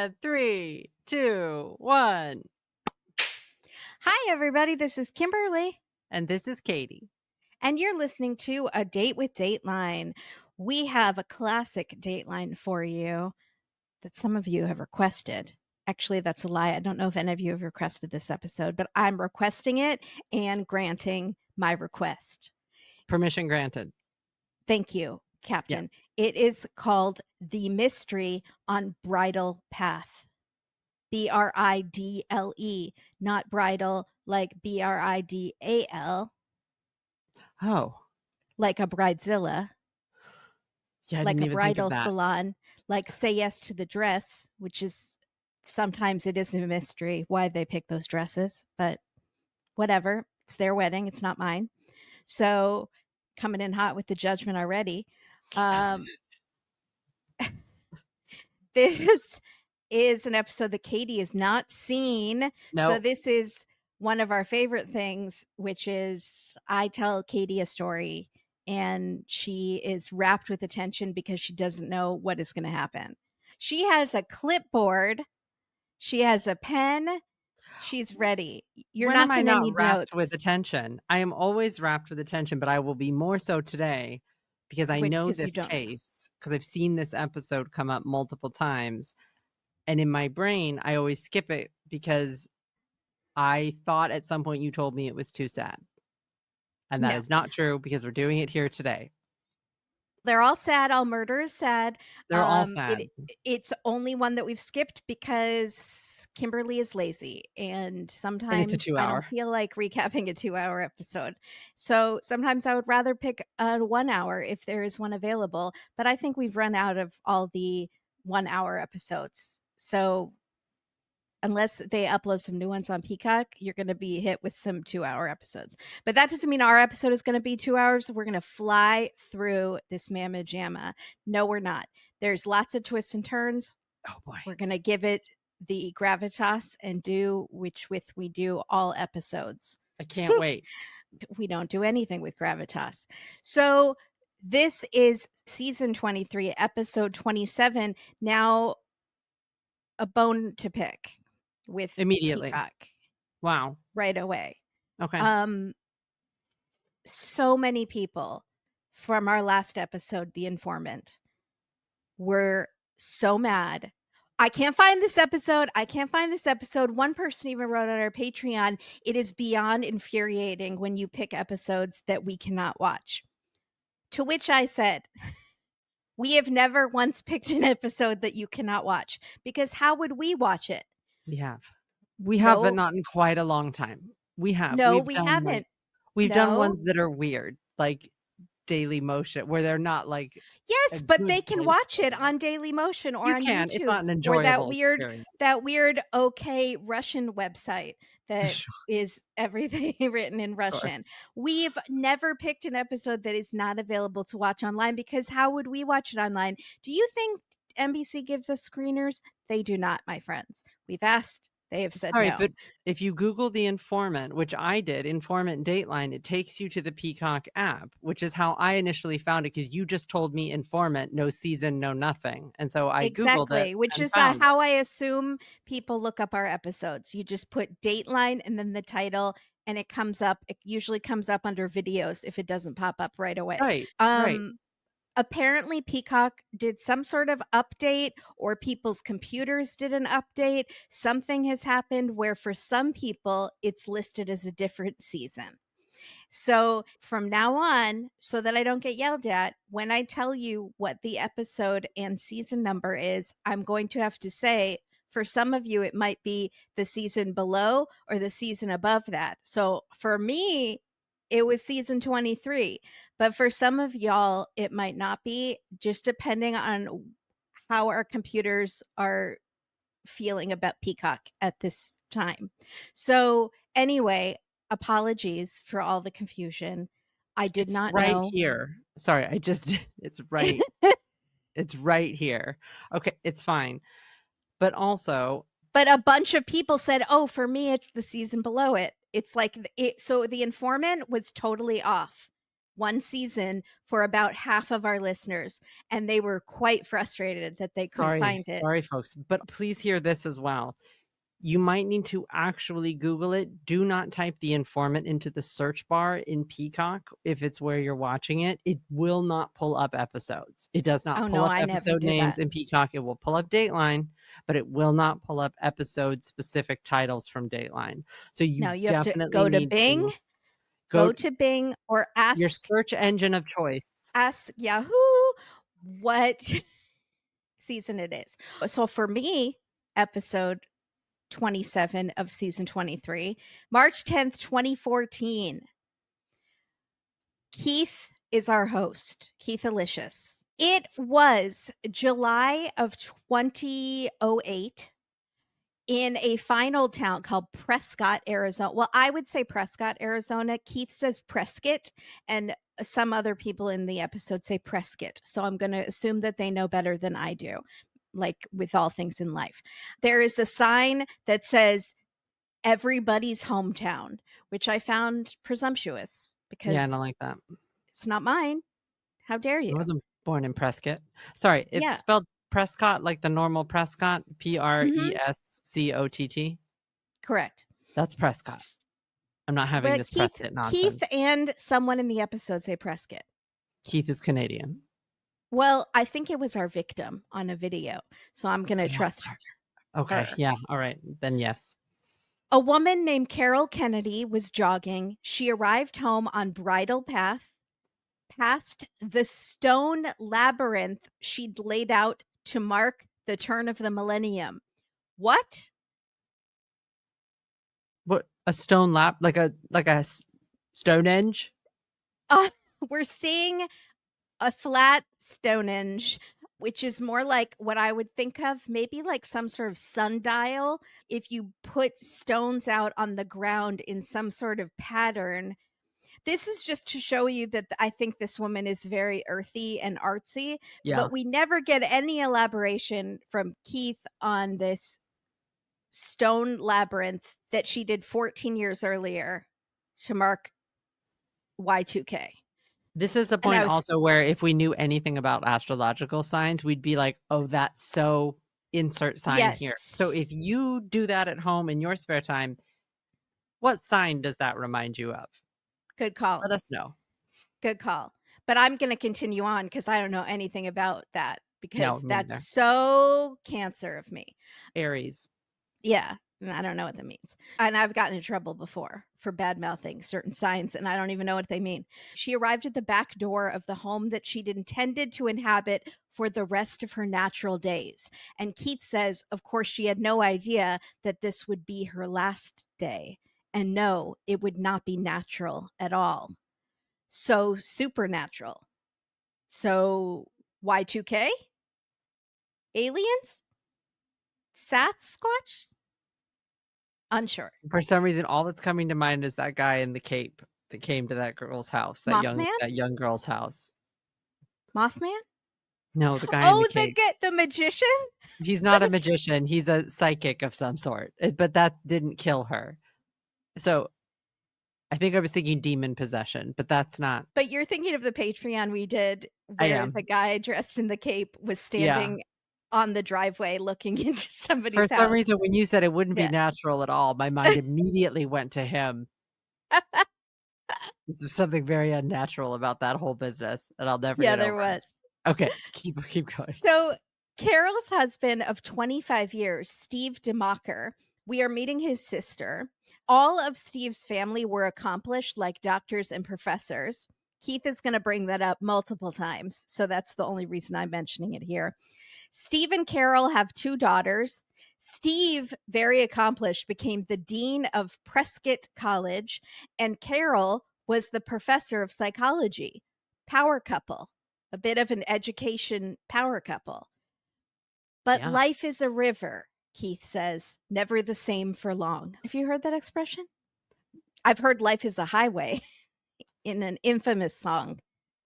And 3, 2, 1. Hi, everybody. This is Kimberly, And this is Katie. and you're listening to A Date with Dateline. We have a classic Dateline for you that some of you have requested. Actually, that's a lie. I don't know if any of you have requested this episode, but I'm requesting it and granting my request. Permission granted. Thank you, Yeah. Captain. It is called The Mystery on Bridle Path. Bridle, not bridal like Bridal, Oh, like a bridezilla, yeah, I like didn't a even think of bridal that. salon, like Say Yes to the Dress, which is sometimes it is a mystery why they pick those dresses, but whatever. It's their wedding, it's not mine. So coming in hot with the judgment already. Um, this is an episode that Katie has not seen. So No, this is one of our favorite things, which is I tell Katie a story and she is wrapped with attention because she doesn't know what is going to happen. She has a clipboard, she has a pen, she's ready. You're when am not I going to not need wrapped with notes, attention? I am always wrapped with attention, but I will be more so today because I which know because you this don't know. case because I've seen this episode come up multiple times. And in my brain, I always skip it because I thought at some point you told me it was too sad. And that No. is not true because we're doing it here today. They're all sad. All murder is sad. They're all It sad. it's only one that we've skipped because Kimberly is lazy, and And it's a sometimes 2 I don't hour. feel like recapping a 2-hour episode. So sometimes I would rather pick a 1 hour if there is one available. But I think we've run out of all the 1 hour episodes. So unless they upload some new ones on Peacock, you're going to be hit with some 2-hour episodes. But that doesn't mean our episode is going to be 2 hours. We're going to fly through this mamma jamma. No, we're not. There's lots of twists and turns. Oh boy. We're going to give it the gravitas and do which with we do all episodes. I can't wait. We don't do anything with gravitas. So this is season 23, episode 27. Now a bone to pick with Immediately. Peacock Wow. right away. Okay. Um, so many people from our last episode, The Informant, were so mad. I can't find this episode. I can't find this episode. One person even wrote on our Patreon, it is beyond infuriating when you pick episodes that we cannot watch. To which I said, we have never once picked an episode that you cannot watch because how would we watch it? We have. We have, but No, not in quite a long time. We have. no, we haven't. We've done No. ones that are weird, like Daily Motion, where they're not like a Yes, but they good can place watch for it them. on Dailymotion or You on can. It's YouTube not an or enjoyable experience. that weird okay Russian website that Sure. is everything written in Sure. Russian. We've never picked an episode that is not available to watch online because how would we watch it online? Do you think NBC gives us screeners? They do not, my friends. We've asked, they have said Sorry, no. but if you Google The Informant, which I did, Informant Dateline, it takes you to the Peacock app, which is how I initially found it because you just told me Informant, no season, no nothing. And so I Googled it Exactly, which and is found it. how I assume people look up our episodes. You just put Dateline and then the title, and it comes up. It usually comes up under videos if it doesn't pop up right away. Right, right. Apparently, Peacock did some sort of update, or people's computers did an update. Something has happened where, for some people, it's listed as a different season. So from now on, so that I don't get yelled at, when I tell you what the episode and season number is, I'm going to have to say, for some of you, it might be the season below or the season above that. So for me, it was season 23. But for some of y'all, it might not be, just depending on how our computers are feeling about Peacock at this time. So, anyway, apologies for all the confusion. I did It's not right know. here. Sorry, I just it's right here. Okay, it's fine. But also, But a bunch of people said, "Oh, for me it's the season below it." It's like it so The Informant was totally off. one season for about half of our listeners, and they were quite frustrated that they couldn't Sorry, find it. sorry, folks, but please hear this as well. You might need to actually Google it. Do not type The Informant into the search bar in Peacock if it's where you're watching it. It will not pull up episodes. It does not Oh, pull no, up I never episode do names that. in Peacock. It will pull up Dateline, but it will not pull up episode-specific titles from Dateline. So you No, you have to definitely need to go Go to Bing, or your search engine of choice. ask Yahoo what season it is. So for me, episode 27 of season 23, March 10th, 2014. Keith is our host, Keith Alicious. It was July of 2008 in a final town called Prescott, Arizona. Well, I would say Prescott, Arizona. Keith says Prescott, and some other people in the episode say Prescott. So I'm going to assume that they know better than I do, like with all things in life. There is a sign that says everybody's hometown, which I found presumptuous Yeah, I don't because like that. it's not mine. How dare I you? wasn't born in Prescott. Sorry, it's Yeah. spelled Prescott like the normal Prescott, Mhm. Prescott. Correct. That's Prescott. I'm not having But this Keith Prescott Keith nonsense. and someone in the episode say Prescott. Keith is Canadian. Well, I think it was our victim on a video, so I'm gonna Yeah. trust Okay. her. Yeah. All right. Then yes. A woman named Carol Kennedy was jogging. She arrived home on Bridle Path, past the stone labyrinth she'd laid out to mark the turn of the millennium. What? What a stone lap like a Stonehenge. Uh, we're seeing a flat Stonehenge, which is more like what I would think of, maybe like some sort of sundial. If you put stones out on the ground in some sort of pattern. This is just to show you that I think this woman is very earthy and artsy, Yeah. but we never get any elaboration from Keith on this stone labyrinth that she did 14 years earlier to mark Y2K. This is the And I point was, also where if we knew anything about astrological signs, we'd be like, oh, that's so insert sign here. So if yes, you do that at home in your spare time, what sign does that remind you of? good call. Let us know. Good call. But I'm going to continue on because I don't know anything about that No, because me that's neither. so Cancer of me. Aries. Yeah, and I don't know what that means. And I've gotten in trouble before for bad mouthing certain signs, and I don't even know what they mean. She arrived at the back door of the home that she'd intended to inhabit for the rest of her natural days. And Keith says, of course, she had no idea that this would be her last day. And no, it would not be natural at all. So supernatural. So Y2K? Aliens? Sasquatch? Unsure. For some reason, all that's coming to mind is that guy in the cape that came to that girl's house, Mothman? that young girl's house. Mothman? No, the guy in the Oh, cape. the magician? He's not a magician. He's a psychic of some sort. But that didn't kill her. So I think I was thinking demon possession, but that's not. But you're thinking of the Patreon we did I where the am. guy dressed in the cape was Yeah. standing on the driveway looking into For somebody's some house. reason, when you said it wouldn't be Yeah. natural at all, my mind immediately went to him. There's something very unnatural about that whole business, and I'll never Yeah, get there over it. was. Okay, keep going. So, Carol's husband of 25 years, Steve DeMacher, we are meeting his sister. All of Steve's family were accomplished like doctors and professors. Keith is going to bring that up multiple times. So that's the only reason I'm mentioning it here. Steve and Carol have two daughters. Steve, very accomplished, became the dean of Prescott College, and Carol was the professor of psychology. Power couple, a bit of an education power couple. But Yeah. life is a river, Keith says, never the same for long. Have you heard that expression? I've heard life is a highway in an infamous song.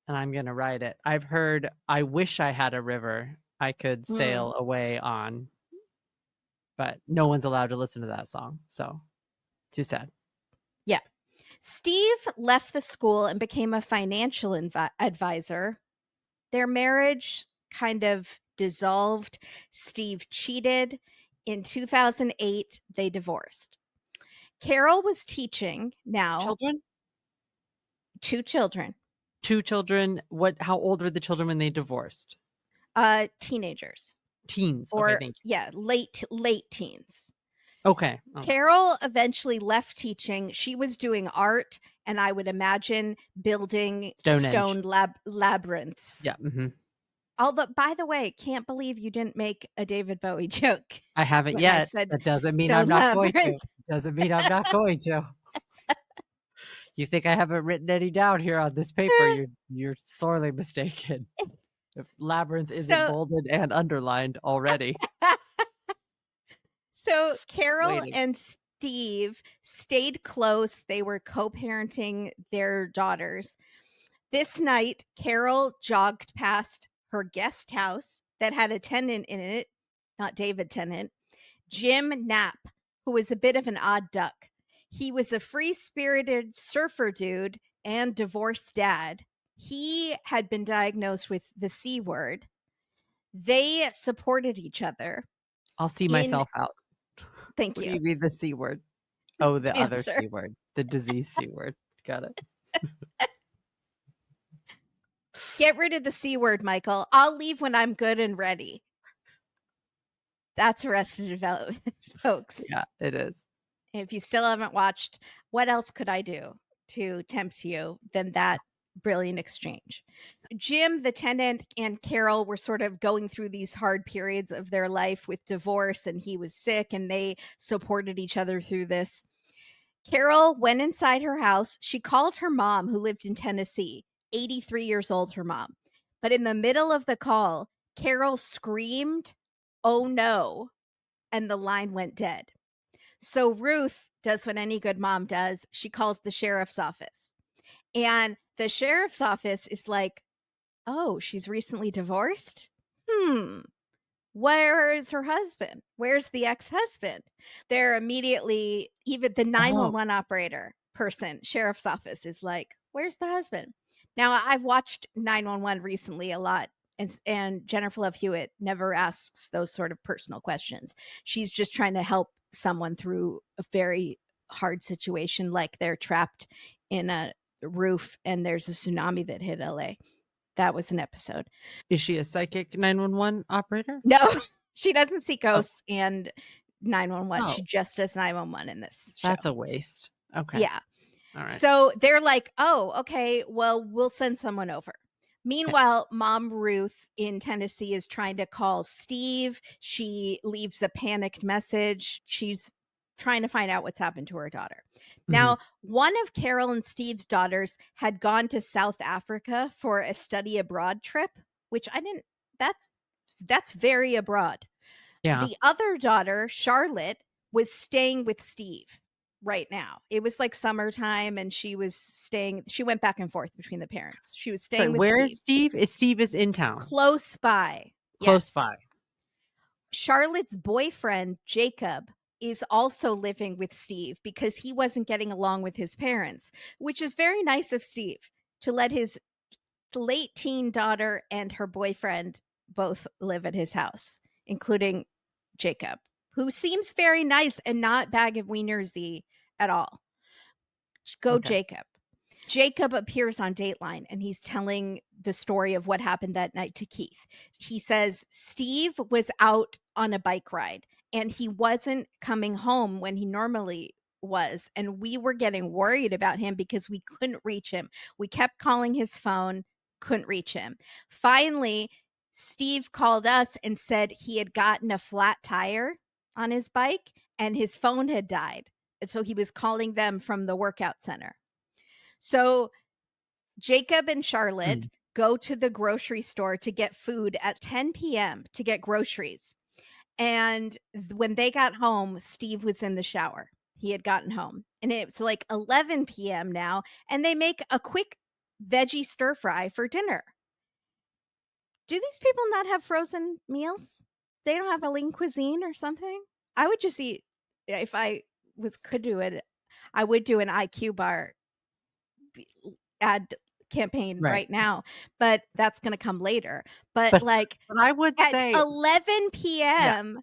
And I'm gonna write it. I've heard I wish I had a river I could Mm. sail away on, but no one's allowed to listen to that song, so too sad. Yeah. Steve left the school and became a financial advisor. Their marriage kind of dissolved. Steve cheated. In 2008, they divorced. Carol was teaching now, Children? 2 children, 2 children. How old were the children when they divorced? teenagers, Teens. Okay, or thank you. yeah, late teens. Okay, okay. Carol eventually left teaching. She was doing art, and I would imagine building Stonehenge. stone labyrinths. Yeah, mhm. Although, by the way, can't believe you didn't make a David Bowie joke I haven't when I yet. said That doesn't mean I'm stone not going to. labyrinth. Doesn't mean I'm not going to. You think I haven't written any down here on this paper, you're sorely mistaken. If labyrinth isn't So bolded and underlined already. so Just Carol waiting. and Steve stayed close. They were co-parenting their daughters. This night, Carol jogged past her guest house that had a tenant in it, not David Tennant, Jim Knapp, who was a bit of an odd duck. He was a free-spirited surfer dude and divorced dad. He had been diagnosed with the C word. They supported each other I'll see in myself out. thank What do you, you mean the C word? Oh, the other cancer. C word. The disease C word. Got it. Get rid of the C word, Michael. I'll leave when I'm good and ready. That's Arrested Development, folks. Yeah, it is. If you still haven't watched, what else could I do to tempt you than that brilliant exchange? Jim, the tenant, and Carol were sort of going through these hard periods of their life with divorce, and he was sick, and they supported each other through this. Carol went inside her house. She called her mom, who lived in Tennessee, 83 years old, her mom. But in the middle of the call, Carol screamed, "Oh no," and the line went dead. So Ruth does what any good mom does. She calls the sheriff's office. And the sheriff's office is like, "Oh, she's recently divorced? Hmm. Where is her husband? Where's the ex-husband?" They're immediately, even the Oh, 911 operator person, sheriff's office is like, "Where's the husband?" Now, I've watched 911 recently a lot, and Jennifer Love Hewitt never asks those sort of personal questions. She's just trying to help someone through a very hard situation, like they're trapped in a roof and there's a tsunami that hit LA. That was an episode. is she a psychic 911 operator? No, she doesn't see Oh, ghosts and 911. oh, She just does 911 in this show. that's a waste. Okay. Yeah. All right. So they're like, "Oh, okay, well, we'll send someone over." Okay. Meanwhile, Mom Ruth in Tennessee is trying to call Steve. She leaves a panicked message. She's trying to find out what's happened to her daughter. Mhm. Now, one of Carol and Steve's daughters had gone to South Africa for a study abroad trip, which I didn't that's very abroad. Yeah. The other daughter, Charlotte, was staying with Steve right now. It was like summertime and she went back and forth between the parents. She was Sorry, staying with where is Steve. Steve? Steve is in town, Close by. close Yes. by. Charlotte's boyfriend, Jacob, is also living with Steve because he wasn't getting along with his parents, which is very nice of Steve to let his late teen daughter and her boyfriend both live at his house, including Jacob, who seems very nice and not bag of wienersy at all. Go Okay. Jacob. Jacob appears on Dateline and he's telling the story of what happened that night to Keith. He says Steve was out on a bike ride and he wasn't coming home when he normally was. And we were getting worried about him because we couldn't reach him. We kept calling his phone, couldn't reach him. Finally, Steve called us and said he had gotten a flat tire on his bike and his phone had died. And so he was calling them from the workout center. So Jacob and Hmm. Charlotte go to the grocery store to get food at 10 p.m. to get groceries. And when they got home, Steve was in the shower. He had gotten home. And it's like 11 p.m. now. And they make a quick veggie stir fry for dinner. Do these people not have frozen meals? They don't have a lean cuisine or something? I would just eat, if I could do it, I would do an IQ bar ad campaign Right. right now, but that's gonna come later. But, But like, I would at say 11 yeah, PM.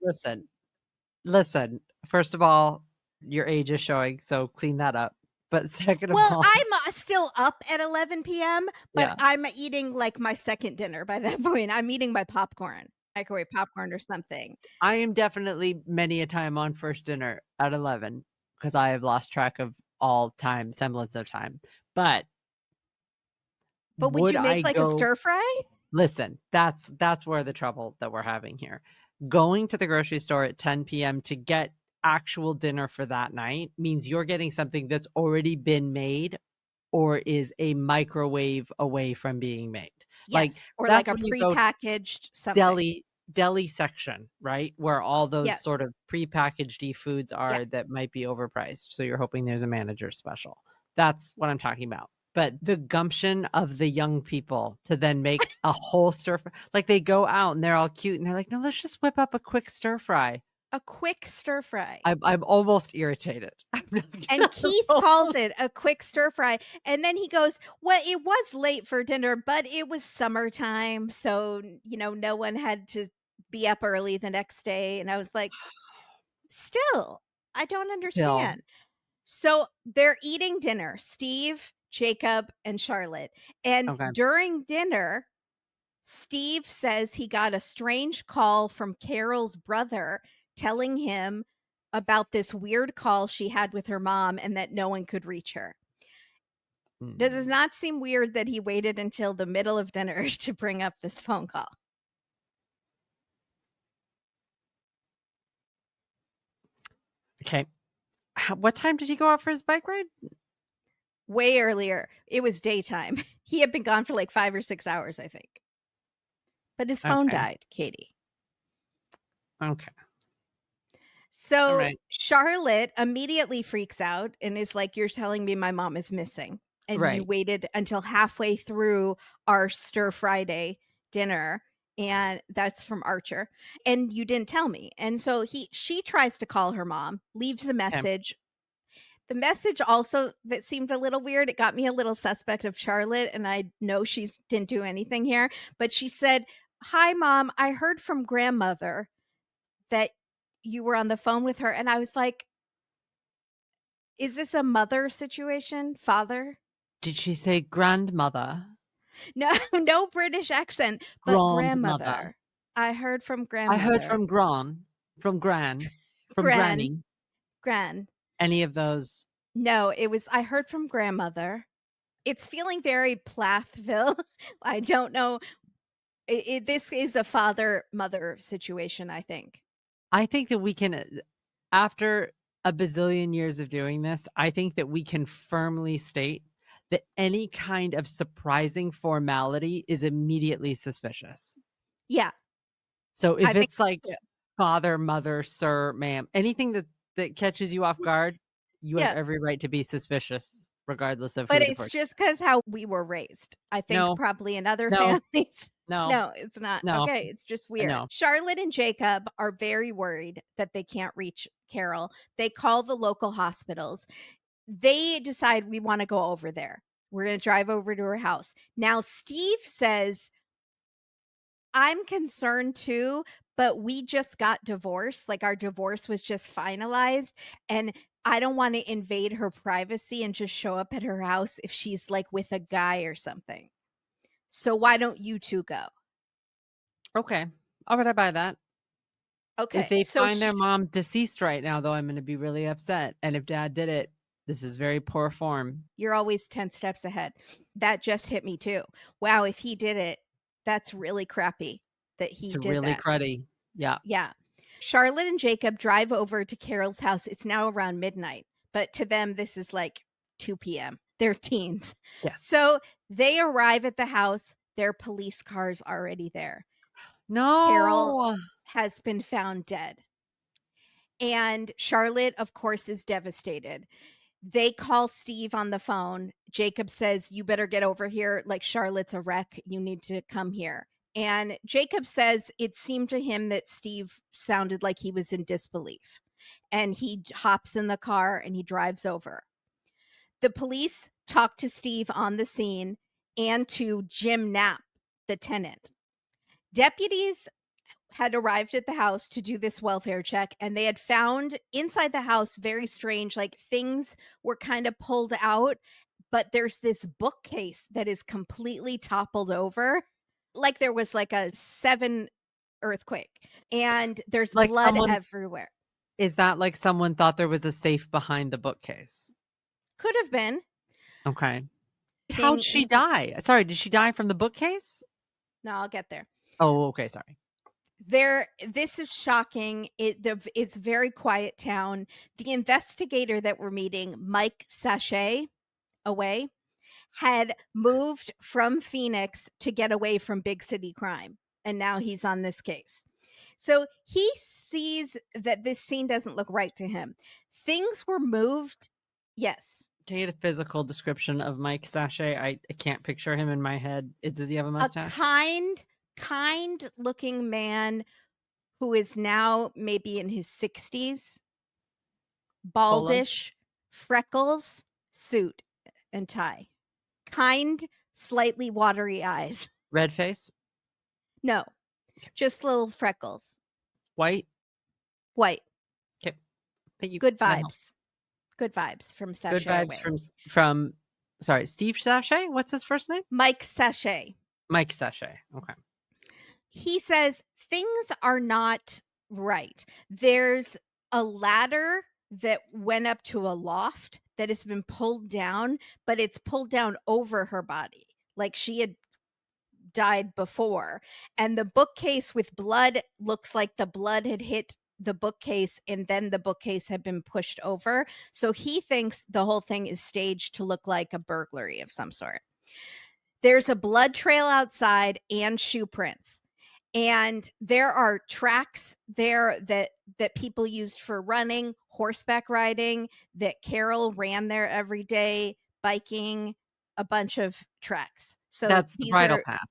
listen, first of all, your age is showing, so clean that up. But second of Well, all I'm, still up at 11 PM, but yeah, I'm eating, like, my second dinner by that point. I'm eating my popcorn, microwave popcorn or something. I am definitely many a time on first dinner at 11 because I have lost track of all time, semblance of time. But But would would you make, I like, a go stir fry? listen, that's where the trouble that we're having here. Going to the grocery store at 10 PM to get actual dinner for that night means you're getting something that's already been made or is a microwave away from being made. Like, Yes, or like that's a when you go prepackaged something. deli section, right? Where all those sort Yes. of prepackaged-y foods Yeah. are that might be overpriced, so you're hoping there's a manager special. That's what I'm talking about. But the gumption of the young people to then make a whole stir fry like, they go out and they're all cute and they're like, "No, let's just whip up a quick stir fry." A quick stir fry. I'm almost irritated. I'm not And gonna Keith calls almost it a quick stir fry, and then he goes, "Well, it was late for dinner, but it was summertime, so, no one had to be up early the next day," and I was like, "Still, I don't still. understand." So, they're eating dinner, Steve, Jacob, and Charlotte, and Okay. during dinner, Steve says he got a strange call from Carol's brother telling him about this weird call she had with her mom and that no one could reach her. Does it Mm. not seem weird that he waited until the middle of dinner to bring up this phone call? Okay. What time did he go out for his bike ride? Way earlier. It was daytime. He had been gone for like 5 or 6 hours, I think. But his phone Okay. died, Katie. Okay. So Alright. Charlotte immediately freaks out and is like, "You're telling me my mom is missing, and you Right. waited until halfway through our stir Friday dinner," and that's from Archer, "and you didn't tell me." And so she tries to call her mom, leaves a Okay. message. The message also that seemed a little weird, it got me a little suspect of Charlotte, and I know she's didn't do anything here, but she said, "Hi, mom, I heard from grandmother that you were on the phone with her," and I was like, "Is this a mother situation? Father?" Did she say grandmother? No, no British accent, but Grandmother. grandmother. I heard from I heard grandmother. from from Gran, granny. gran. Any of those No, it was I heard from grandmother. It's feeling very Plathville. I don't know. This is a father-mother situation, I think. I think that we can, after a bazillion years of doing this, I think that we can firmly state that any kind of surprising formality is immediately suspicious. Yeah, So I if think it's like so too. father, mother, sir, ma'am, anything that catches you off guard, you have Yeah. every right to be suspicious regardless of But who the it's person. just 'cause how we were raised. I think No, probably in other no, families. no, No, it's not. no, Okay, it's just weird. no. Charlotte and Jacob are very worried that they can't reach Carol. They call the local hospitals. They decide we wanna go over there. We're gonna drive over to her house. Now Steve says, "I'm concerned too, but we just got divorced, like, our divorce was just finalized, and I don't wanna invade her privacy and just show up at her house if she's, like, with a guy or something. So why don't you 2 go?" Okay. Alright, I buy that. If Okay, they so find their mom deceased right now, though, I'm gonna be really upset, and if dad did it, this is very poor form. you're always 10 steps ahead. That just hit me too. Wow, if he did it, that's really crappy that he It's did really that. cruddy. Yeah. Yeah. Charlotte and Jacob drive over to Carol's house. It's now around midnight, but to them, this is like 2 PM. They're teens. Yes. So they arrive at the house. Their police car's already there. Carol No! has been found dead. And Charlotte, of course, is devastated. They call Steve on the phone. Jacob says, "You better get over here. Like, Charlotte's a wreck. You need to come here." And Jacob says it seemed to him that Steve sounded like he was in disbelief. And he hops in the car and he drives over. The police talked to Steve on the scene and to Jim Knapp, the tenant. Deputies had arrived at the house to do this welfare check, and they had found inside the house very strange, like things were kind of pulled out, but there's this bookcase that is completely toppled over, like there was like a 7 earthquake, and there's Like blood someone everywhere. is that like someone thought there was a safe behind the bookcase? Could have been. Okay. How'd King she you die? Sorry, did she die from the bookcase? No, I'll get there. Oh, okay, sorry. This is shocking. It's very quiet town. The investigator that we're meeting, Mike Sachet, away, had moved from Phoenix to get away from big city crime, and now he's on this case. So he sees that this scene doesn't look right to him. Things were moved. Yes. Can you get a physical description of Mike Sachet? I can't picture him in my head. Does he have a A mustache? kind looking man who is now maybe in his 60s, Polo? baldish, freckles, suit and tie. Kind, slightly watery eyes. Red face? No, just little freckles. White? White. Okay. Thank you. Good That helps. vibes. Good vibes from Good Sachet vibes away. from sorry, Steve Sachet? What's his first name? Mike Sachet. Mike Sachet. Okay. He says things are not right. There's a ladder that went up to a loft that has been pulled down, but it's pulled down over her body, like she had died before. And the bookcase with blood looks like the blood had hit the bookcase and then the bookcase had been pushed over. So he thinks the whole thing is staged to look like a burglary of some sort. There's a blood trail outside and shoe prints. And there are tracks there that people used for running, horseback riding, that Carol ran there every day, biking, a bunch of tracks. So That's the these bridal are path.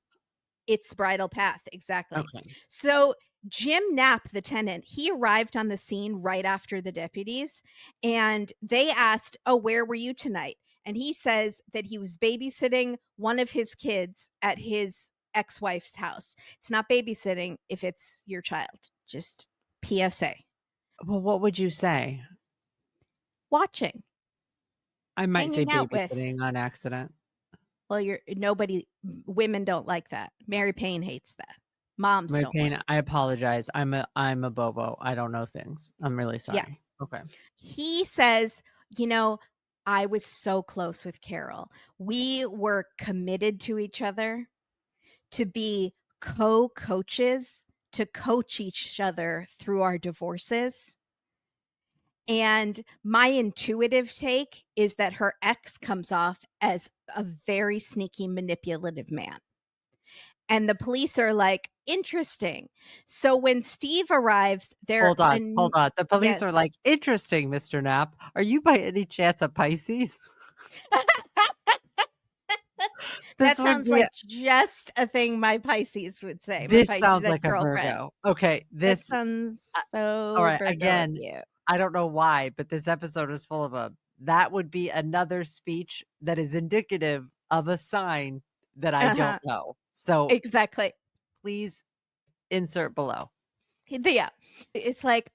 it's Bridle Path, exactly. Okay. So Jim Knapp, the tenant, he arrived on the scene right after the deputies, and they asked, "Oh, where were you tonight?" And he says that he was babysitting one of his kids at his ex-wife's house. It's not babysitting if it's your child. Just PSA. Well, what would you say? Watching, I might say hanging out with. babysitting on accident. Well, women don't like that. Mary Payne hates that. Moms My don't pain, like. I apologize. I'm a bobo. I don't know things. I'm really Yeah. sorry. Okay. He says, I was so close with Carol. We were committed to each other to be co-coaches, to coach each other through our divorces. And my intuitive take is that her ex comes off as a very sneaky, manipulative man. And the police are like, interesting. So when Steve arrives, Hold on. The police yes. are like, interesting, Mr. Knapp. Are you by any chance a Pisces? That sounds like just a thing my Pisces would say. My This Pisces sounds like a ex-girlfriend. Virgo. Okay, That sounds all so right, Virgo of again, you. I don't know why, but this episode is full of that would be another speech that is indicative of a sign that I Uh-huh. don't know. So Exactly. please insert below. Yeah. It's like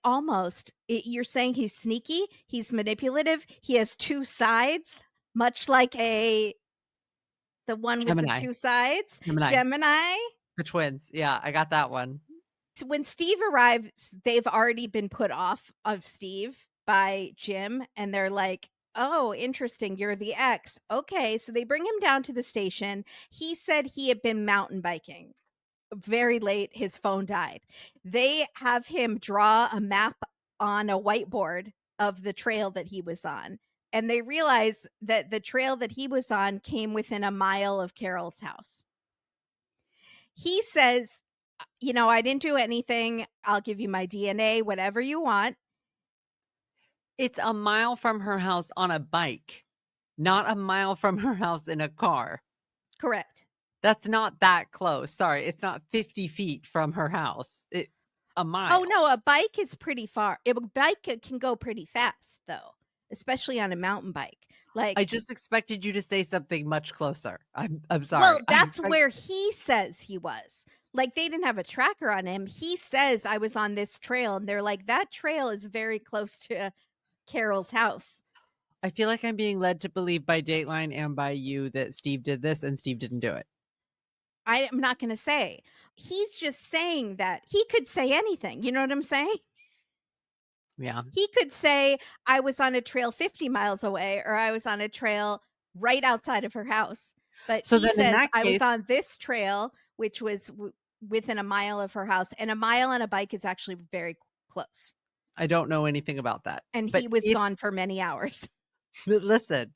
you're saying he's sneaky, he's manipulative, he has two sides, much like the one with the Gemini. two sides, Gemini. The twins. Yeah, I got that one. So when Steve arrives, they've already been put off of Steve by Jim, and they're like, "Oh, interesting, you're the ex." Okay, so they bring him down to the station. He said he had been mountain biking. Very late, his phone died. They have him draw a map on a whiteboard of the trail that he was on. And they realize that the trail that he was on came within a mile of Carol's house. He says, I didn't do anything. I'll give you my DNA, whatever you want. It's a mile from her house on a bike, not a mile from her house in a car. Correct. That's not that close. Sorry, it's not 50 feet from her house. A mile. Oh, no, a bike is pretty far. A bike can go pretty fast, though. especially on a mountain bike. I Like, just expected you to say something much closer. I'm well, sorry. I that's expect where he says he was. Like, they didn't have a tracker on him. He says, "I was on this trail," and they're like, "That trail is very close to Carol's house." I feel like I'm being led to believe by Dateline and by you that Steve did this and Steve didn't do it. I'm not gonna say. He's just saying that. He could say anything, you know what I'm saying? Yeah. He could say, "I was on a trail 50 miles away," or "I was on a trail right outside of her house." But So he then in says, that "I was case, on this trail," which was within a mile of her house, and a mile on a bike is actually very close. I don't know anything about that. And But he was if gone for many hours. but listen,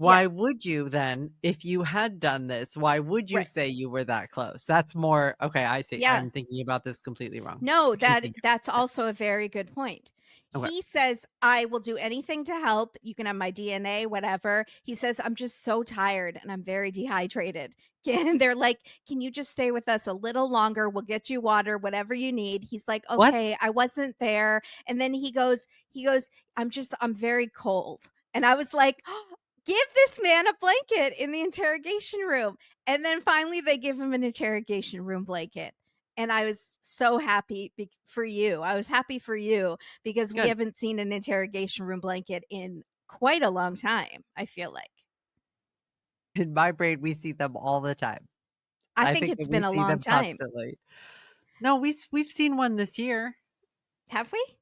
Yeah, why would you then, if you had done this, why would you right. say you were that close? That's more okay, I see. Yeah. I'm thinking about this completely wrong. No, Continue. that's Yeah. also a very good point. Okay. He says, "I will do anything to help. You can have my DNA, whatever." He says, "I'm just so tired and I'm very dehydrated." And they're like, "Can you just stay with us a little longer? We'll get you water, whatever you need." He's like, What? "Okay, I wasn't there." And then he goes, I'm very cold." And I was like, "Give this man a blanket in the interrogation room." And then finally they give him an interrogation room blanket. And I was so happy for you. I was happy for you because we Good. haven't seen an interrogation room blanket in quite a long time, I feel like. In my brain, we see them all the time. I I think think it's that we been a see long them time. constantly. No, we've seen one this year. Have we?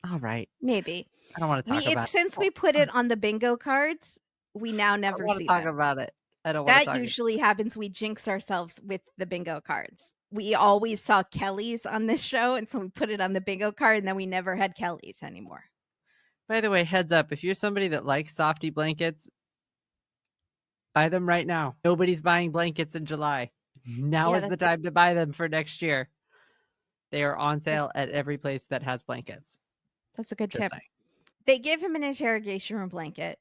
All right. Maybe. I don't wanna talk We about it's it. since Oh, we put it on the bingo cards, we now I don't never wanna see talk them. about it. I don't wanna That talk about it. usually happens, we jinx ourselves with the bingo cards. We always saw Kelly's on this show, and so we put it on the bingo card, and then we never had Kelly's anymore. By the way, heads up, if you're somebody that likes softy blankets, buy them right now. Nobody's buying blankets in July. Now Yeah, is the that's time to buy them for next year. They are on that sale at every place that has blankets. that's a good Just tip. saying. They give him an interrogation room blanket.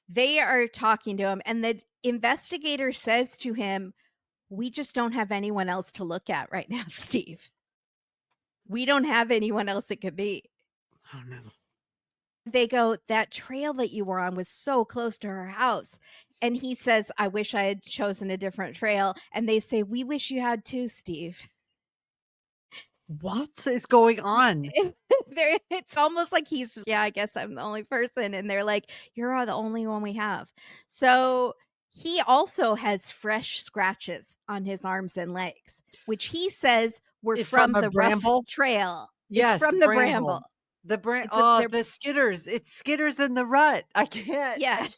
They are talking to him, and the investigator says to him, "We just don't have anyone else to look at right now, Steve. We don't have anyone else it could be." Oh, no. They go, "That trail that you were on was so close to her house." And he says, "I wish I had chosen a different trail." And they say, "We wish you had too, Steve." What is going on? It's almost like he's, "Yeah, I guess I'm the only person." And they're like, "You're the only one we have." So he also has fresh scratches on his arms and legs, which he says were It's from from a the rough bramble? trail. It's Yes, from the bramble. bramble. The It's a they're the skitters. It's skitters in the rut. I can't. Yeah.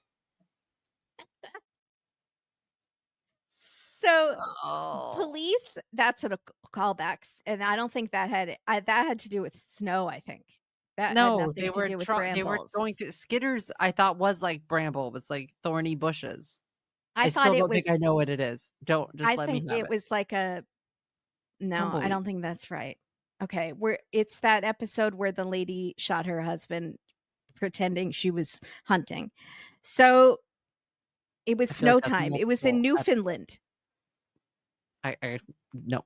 So Oh. police, that's a callback, and I don't think that had to do with snow, I think. That had No, nothing to do with they were going brambles. through skitters. I thought was like bramble, was like thorny bushes. I I thought still it don't was think I know what it is. Don't just I let me think have it it. was like a Don't no, I believe don't me. think that's right. Okay, where it's that episode where the lady shot her husband pretending she was hunting. So, it was I feel like snow that's time. It was in multiple Newfoundland. I no.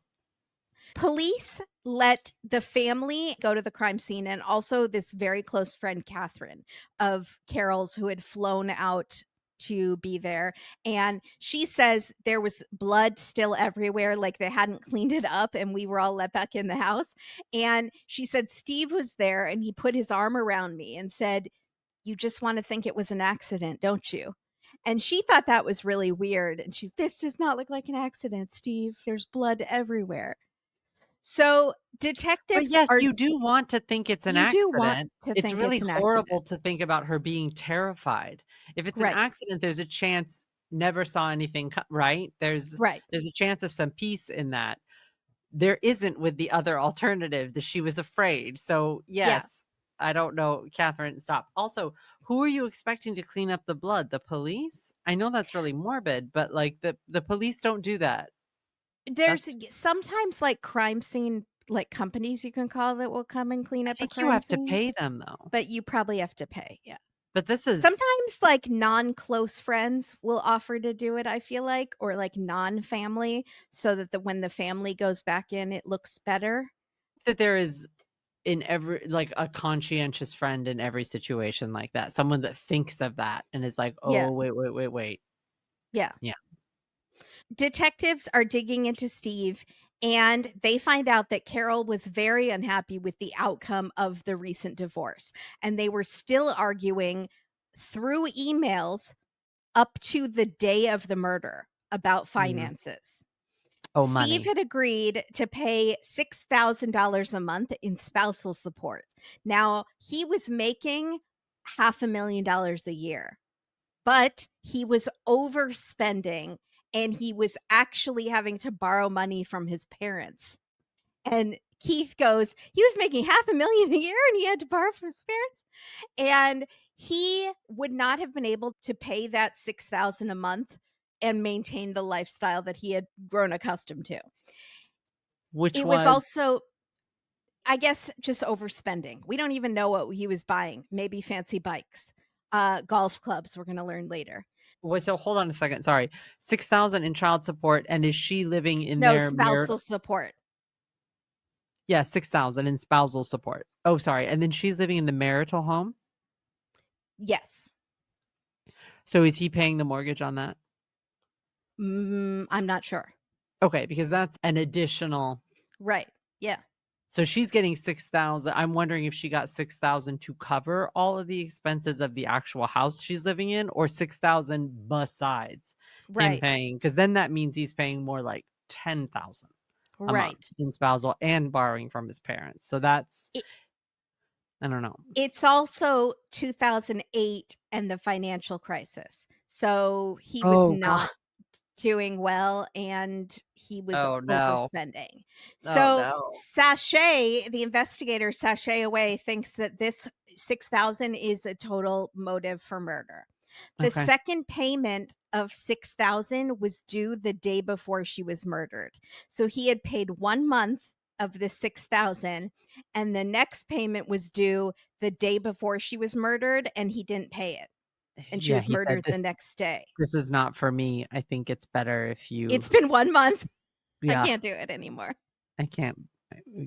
Police let the family go to the crime scene, and also this very close friend, Catherine, of Carol's, who had flown out to be there. And she says there was blood still everywhere, like they hadn't cleaned it up, and we were all let back in the house. And she said, "Steve was there and he put his arm around me and said, 'You just want to think it was an accident, don't you?'" And she thought that was really weird. And "This does not look like an accident, Steve. There's blood everywhere." So, But detectives yes, are you do want to think it's an you do want accident. to It's think really it's an horrible accident. to think about her being terrified. If it's an Right, accident, there's a chance never saw anything right? right. There's a chance of some peace in that. There isn't with the other alternative that she was afraid. So, Yeah. yes, I don't know, Catherine, stop. Also, who are you expecting to clean up the blood? The police? I know that's really morbid, but, like, the police don't do that. There's That's sometimes, like, crime scene, like, companies you can call that will come and clean I up a think you crime have to scene, pay them, though. but you probably have to pay, yeah. But this is Sometimes, like, non-close friends will offer to do it, I feel like, or, like, non-family, so that when the family goes back in, it looks better. that there is in every like, a conscientious friend in every situation like that, someone that thinks of that and is like, Yeah. "Oh, wait, wait, wait, wait." Yeah. Yeah. Detectives are digging into Steve and they find out that Carol was very unhappy with the outcome of the recent divorce. And they were still arguing through emails up to the day of the murder about Mhm. finances. Oh, Steve money. had agreed to pay $6,000 a month in spousal support. Now, he was making $500,000 a year, but he was overspending and he was actually having to borrow money from his parents. And Keith goes, he was making 500,000 a year and he had to borrow from his parents. And he would not have been able to pay that 6,000 a month and maintain the lifestyle that he had grown accustomed to. Which It was was also, I guess, just overspending. We don't even know what he was buying. Maybe fancy bikes, golf clubs, we're gonna learn later. wait, so hold on a second, sorry. 6,000 in child support, and is she living in No, their spousal marital support. Yeah, 6,000 in spousal support. Oh, sorry, and then she's living in the marital home? Yes. So is he paying the mortgage on that? I'm not sure. Okay, because that's an additional Right. Yeah. so she's getting 6,000. I'm wondering if she got 6,000 to cover all of the expenses of the actual house she's living in, or 6,000 besides him Right. paying, because then that means he's paying more like 10,000 a month Right. in spousal and borrowing from his parents. So that's It I don't know. it's also 2008 and the financial crisis. So, he was Oh god. not doing well and he was Oh no. overspending. Oh So, no. The investigator, Sashay Away, thinks that this 6,000 is a total motive for murder. The Okay. second payment of 6,000 was due the day before she was murdered. So he had paid 1 month of the 6,000 and the next payment was due the day before she was murdered and he didn't pay it. And she Yeah, was he said murdered the next day. this is not for me. I think it's better if you It's been 1 month. I yeah, can't do it anymore. I can't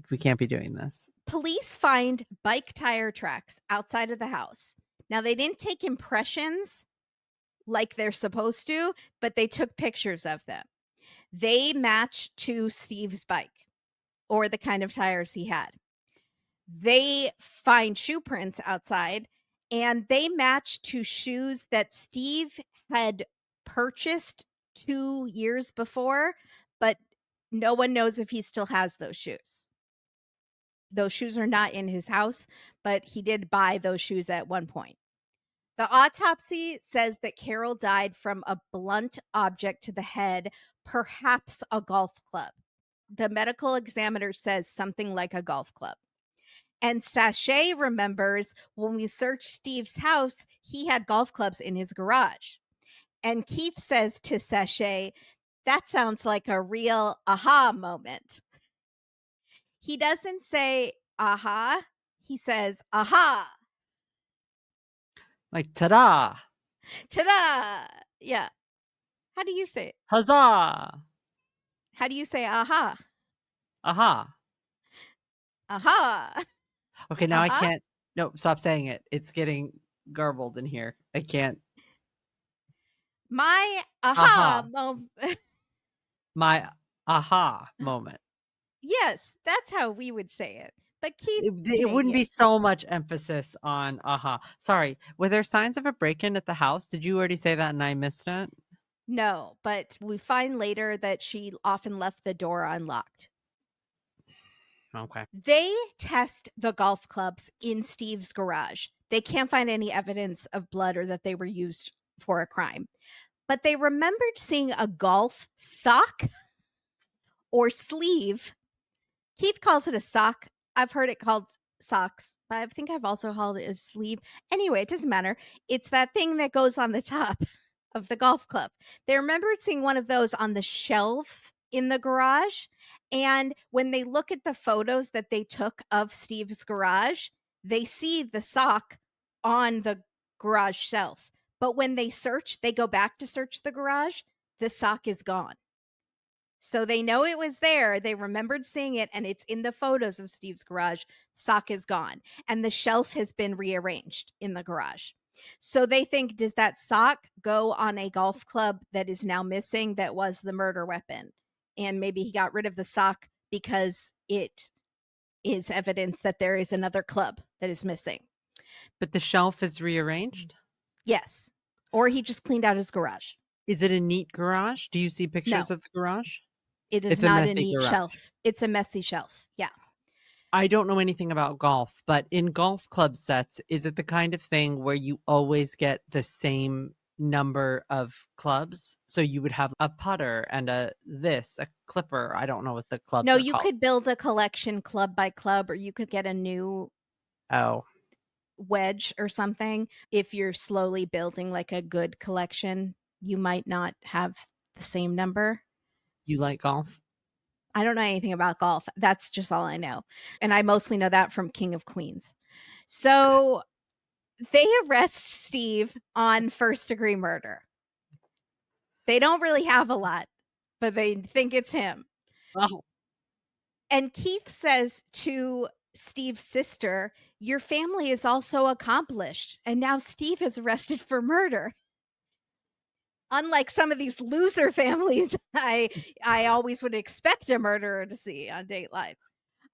we can't be doing this. Police find bike tire tracks outside of the house. Now, they didn't take impressions like they're supposed to, but they took pictures of them. They match to Steve's bike or the kind of tires he had. They find shoe prints outside and they match to shoes that Steve had purchased 2 years before, but no one knows if he still has those shoes. Those shoes are not in his house, but he did buy those shoes at one point. The autopsy says that Carol died from a blunt object to the head, perhaps a golf club. The medical examiner says something like a golf club. And Sachet remembers when we searched Steve's house, he had golf clubs in his garage. And Keith says to Sachet, that sounds like a real aha moment. He doesn't say aha, he says aha. Like, "Ta-da! Ta-da! Yeah. How do you say it? Huzzah! How do you say aha? Aha!" Aha. Okay, now I Aha? can't no, stop saying it. It's getting garbled in here. I can't My aha aha. moment. My aha moment. Yes, that's how we would say it. But Keith It wouldn't be Canadian. so much emphasis on aha. Sorry, were there signs of a break-in at the house? Did you already say that and I missed it? No, but we find later that she often left the door unlocked. Okay. They test the golf clubs in Steve's garage. They can't find any evidence of blood or that they were used for a crime. But they remembered seeing a golf sock or sleeve. Keith calls it a sock. I've heard it called socks, but I think I've also called it a sleeve. Anyway, it doesn't matter. It's that thing that goes on the top of the golf club. They remembered seeing one of those on the shelf in the garage. And when they look at the photos that they took of Steve's garage, they see the sock on the garage shelf. But when they search, they go back to search the garage, the sock is gone. So they know it was there. They remembered seeing it, and it's in the photos of Steve's garage. Sock is gone, and the shelf has been rearranged in the garage. So they think, does that sock go on a golf club that is now missing that was the murder weapon? And maybe he got rid of the sock because it is evidence that there is another club that is missing. But the shelf is rearranged? Yes. Or he just cleaned out his garage. Is it a neat garage? Do you see No, pictures of the garage? it is It's a not a messy neat garage. shelf. It's a messy shelf. Yeah. I don't know anything about golf, but in golf club sets, is it the kind of thing where you always get the same number of clubs? So you would have a putter and a clipper. I don't know what the clubs No, are you called. could build a collection club by club, or you could get a new Oh, wedge or something. If you're slowly building like a good collection, you might not have the same number. you like golf? I don't know anything about golf. That's just all I know. And I mostly know that from King of Queens. So they arrest Steve on first degree murder. They don't really have a lot, but they think it's him. Oh, And Keith says to Steve's sister, "Your family is also accomplished. And now Steve is arrested for murder." Unlike some of these loser families, I always would expect a murderer to see on Dateline.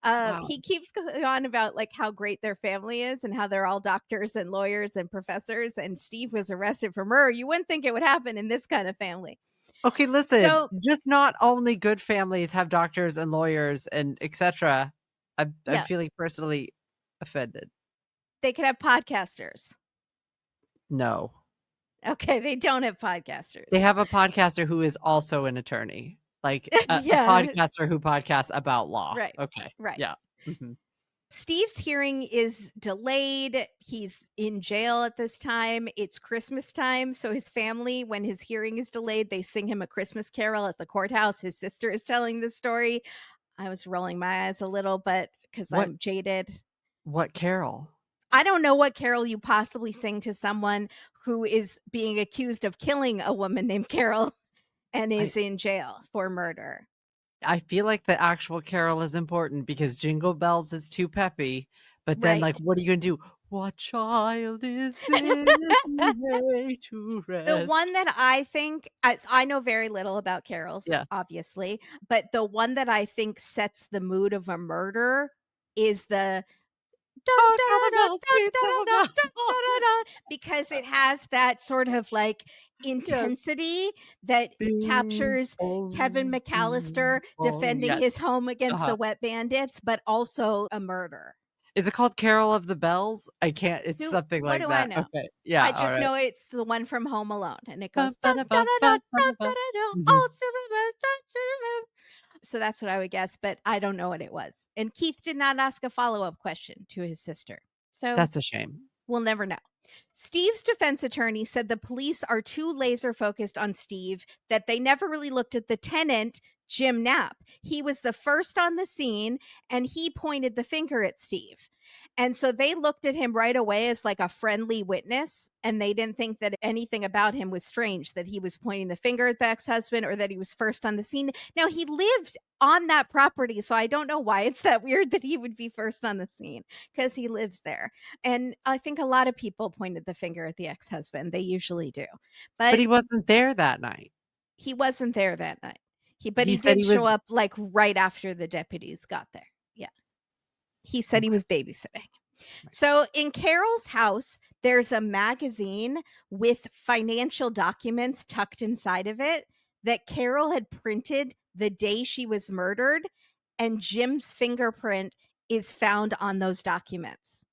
wow. He keeps going on about like how great their family is and how they're all doctors and lawyers and professors. And Steve was arrested for murder. You wouldn't think it would happen in this kind of family. Okay, listen, So just not only good families have doctors and lawyers and etc. I'm yeah, feeling personally offended. they could have podcasters. No. Okay, they don't have podcasters. They have a podcaster who is also an attorney, like a Yeah, podcaster who podcasts about law. right, Okay. right. Yeah. Mhm. Steve's hearing is delayed. He's in jail at this time. It's Christmas time. So his family, when his hearing is delayed, they sing him a Christmas carol at the courthouse. His sister is telling the story. I was rolling my eyes a little, but because What I'm jaded. what Carol? I don't know what carol you possibly sing to someone who is being accused of killing a woman named Carol and I is in jail for murder. I feel like the actual carol is important because Jingle Bells is too peppy, but then, like, Right. what are you gonna do? "What child is this you lay to The rest?" one that I think as I know very little about carols, Yeah. obviously, but the one that I think sets the mood of a murder is the dun, "Oh, tell da, the da, bells, dun, sweet da, silver da, bells." dun, da, da, da, because it has that sort of like Yes. intensity that Bing captures Kevin bong, McAllister bing bong. defending Yes. his home against Uh-huh. the wet bandits, but also a murder. Is it called Carol of the Bells? I can't it's Who something what like do I that. know? Okay. Yeah, I just alright. know it's the one from Home Alone, and it Ba goes ba dun da ba da da ba da ba da dun ba. da da da, Mhm. old silver bells, dun, dun, dun. So that's what I would guess, but I don't know what it was. And Keith did not ask a follow-up question to his sister. So That's a shame. we'll never know. Steve's defense attorney said the police are too laser focused on Steve that they never really looked at the tenant, Jim Knapp. He was the first on the scene and he pointed the finger at Steve. And so they looked at him right away as like a friendly witness. And they didn't think that anything about him was strange, that he was pointing the finger at the ex husband or that he was first on the scene. Now, he lived on that property. So I don't know why it's that weird that he would be first on the scene because he lives there. And I think a lot of people pointed the finger at the ex-husband. They usually do. But But he wasn't there that night. he wasn't there that night. But He he said did he show was up like right after the deputies got there. Yeah. He said he okay. was babysitting. Right. So in Carol's house, there's a magazine with financial documents tucked inside of it that Carol had printed the day she was murdered, and Jim's fingerprint is found on those documents.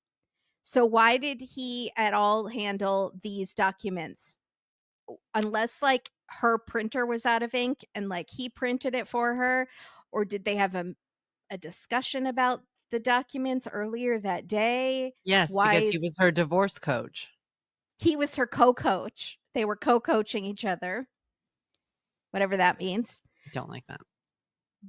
So why did he at all handle these documents? Unless like her printer was out of ink and like he printed it for her, or did they have a discussion about the documents earlier that day? Yes, Why because he is was her divorce coach. he was her co-coach. They were co-coaching each other, whatever that means. I don't like that.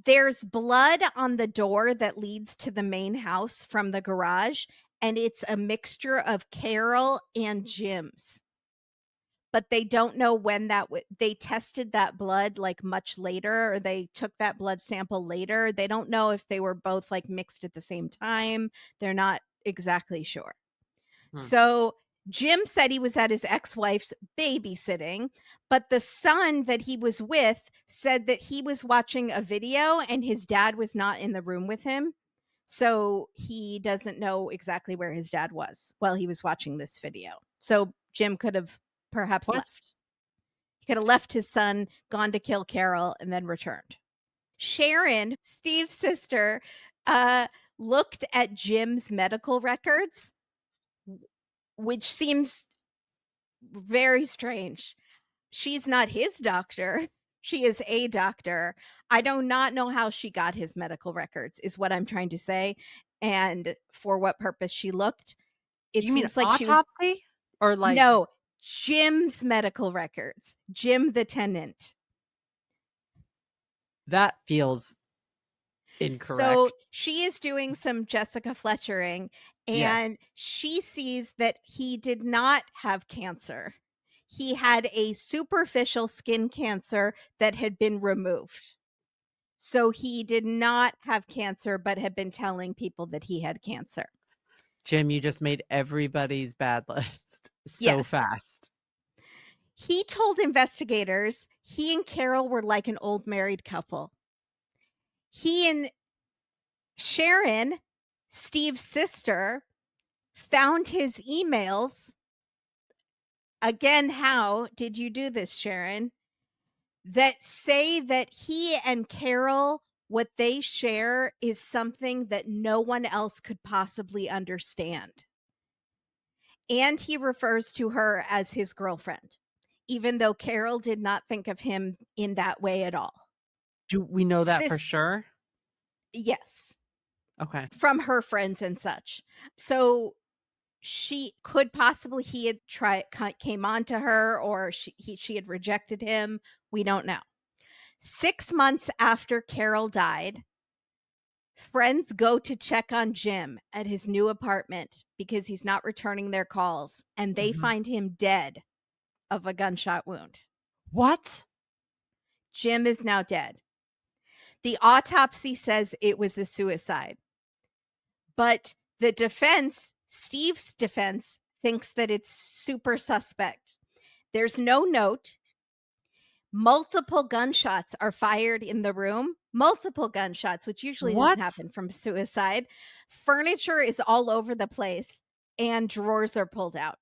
There's blood on the door that leads to the main house from the garage, and it's a mixture of Carol and Jim's. but they don't know when they tested that blood, like, much later, or they took that blood sample later. They don't know if they were both, like, mixed at the same time. They're not exactly sure. Hmm. So, Jim said he was at his ex-wife's babysitting, but the son that he was with said that he was watching a video and his dad was not in the room with him. So, he doesn't know exactly where his dad was while he was watching this video. So, Jim could have perhaps What? left. He could have left his son, gone to kill Carol, and then returned. Sharon, Steve's sister, uh, looked at Jim's medical records, which seems very strange. She's not his doctor. She is a doctor. I do not know how she got his medical records, is what I'm trying to say, and for what purpose she looked. It You mean seems like she was autopsy? Or like no, Jim's medical records. Jim the tenant. that feels So incorrect. she is doing some Jessica Fletchering, Yes. and she sees that he did not have cancer. He had a superficial skin cancer that had been removed. So he did not have cancer, but had been telling people that he had cancer. Jim, you just made everybody's bad list so Yes. fast. He told investigators he and Carol were like an old married couple. He and Sharon, Steve's sister, found his emails. Again, how did you do this, Sharon? That say that he and Carol, what they share is something that no one else could possibly understand. And he refers to her as his girlfriend, even though Carol did not think of him in that way at all. Do we know that for Sis, sure? yes, Okay. from her friends and such. So she could possibly he had came on to her, or she had rejected him. We don't know. 6 months after Carol died, friends go to check on Jim at his new apartment because he's not returning their calls, and they Mhm. find him dead of a gunshot wound. What? Jim is now dead. The autopsy says it was a suicide, but the defense, Steve's defense, thinks that it's super suspect. There's no note. Multiple gunshots are fired in the room, multiple gunshots, which usually doesn't What? happen from suicide. Furniture is all over the place and drawers are pulled out.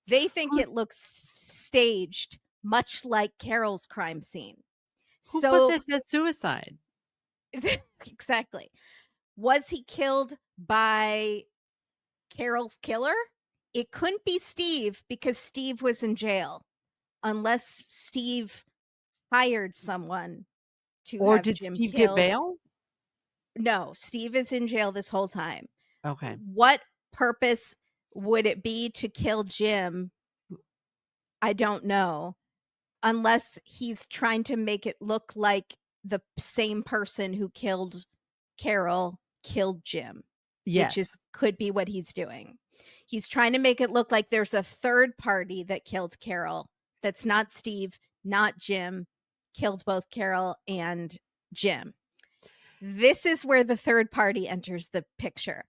They think Who it looks staged, much like Carol's crime scene. who put So, this as suicide? exactly. Was he killed by Carol's killer? It couldn't be Steve because Steve was in jail, unless Steve hired someone to Or have did Jim Steve get killed. bail? No, Steve is in jail this whole time. Okay. What purpose would it be to kill Jim? I don't know, unless he's trying to make it look like the same person who killed Carol killed Jim, which Yes. is could be what he's doing. He's trying to make it look like there's a third party that killed Carol that's not Steve, not Jim, killed both Carol and Jim. This is where the third party enters the picture.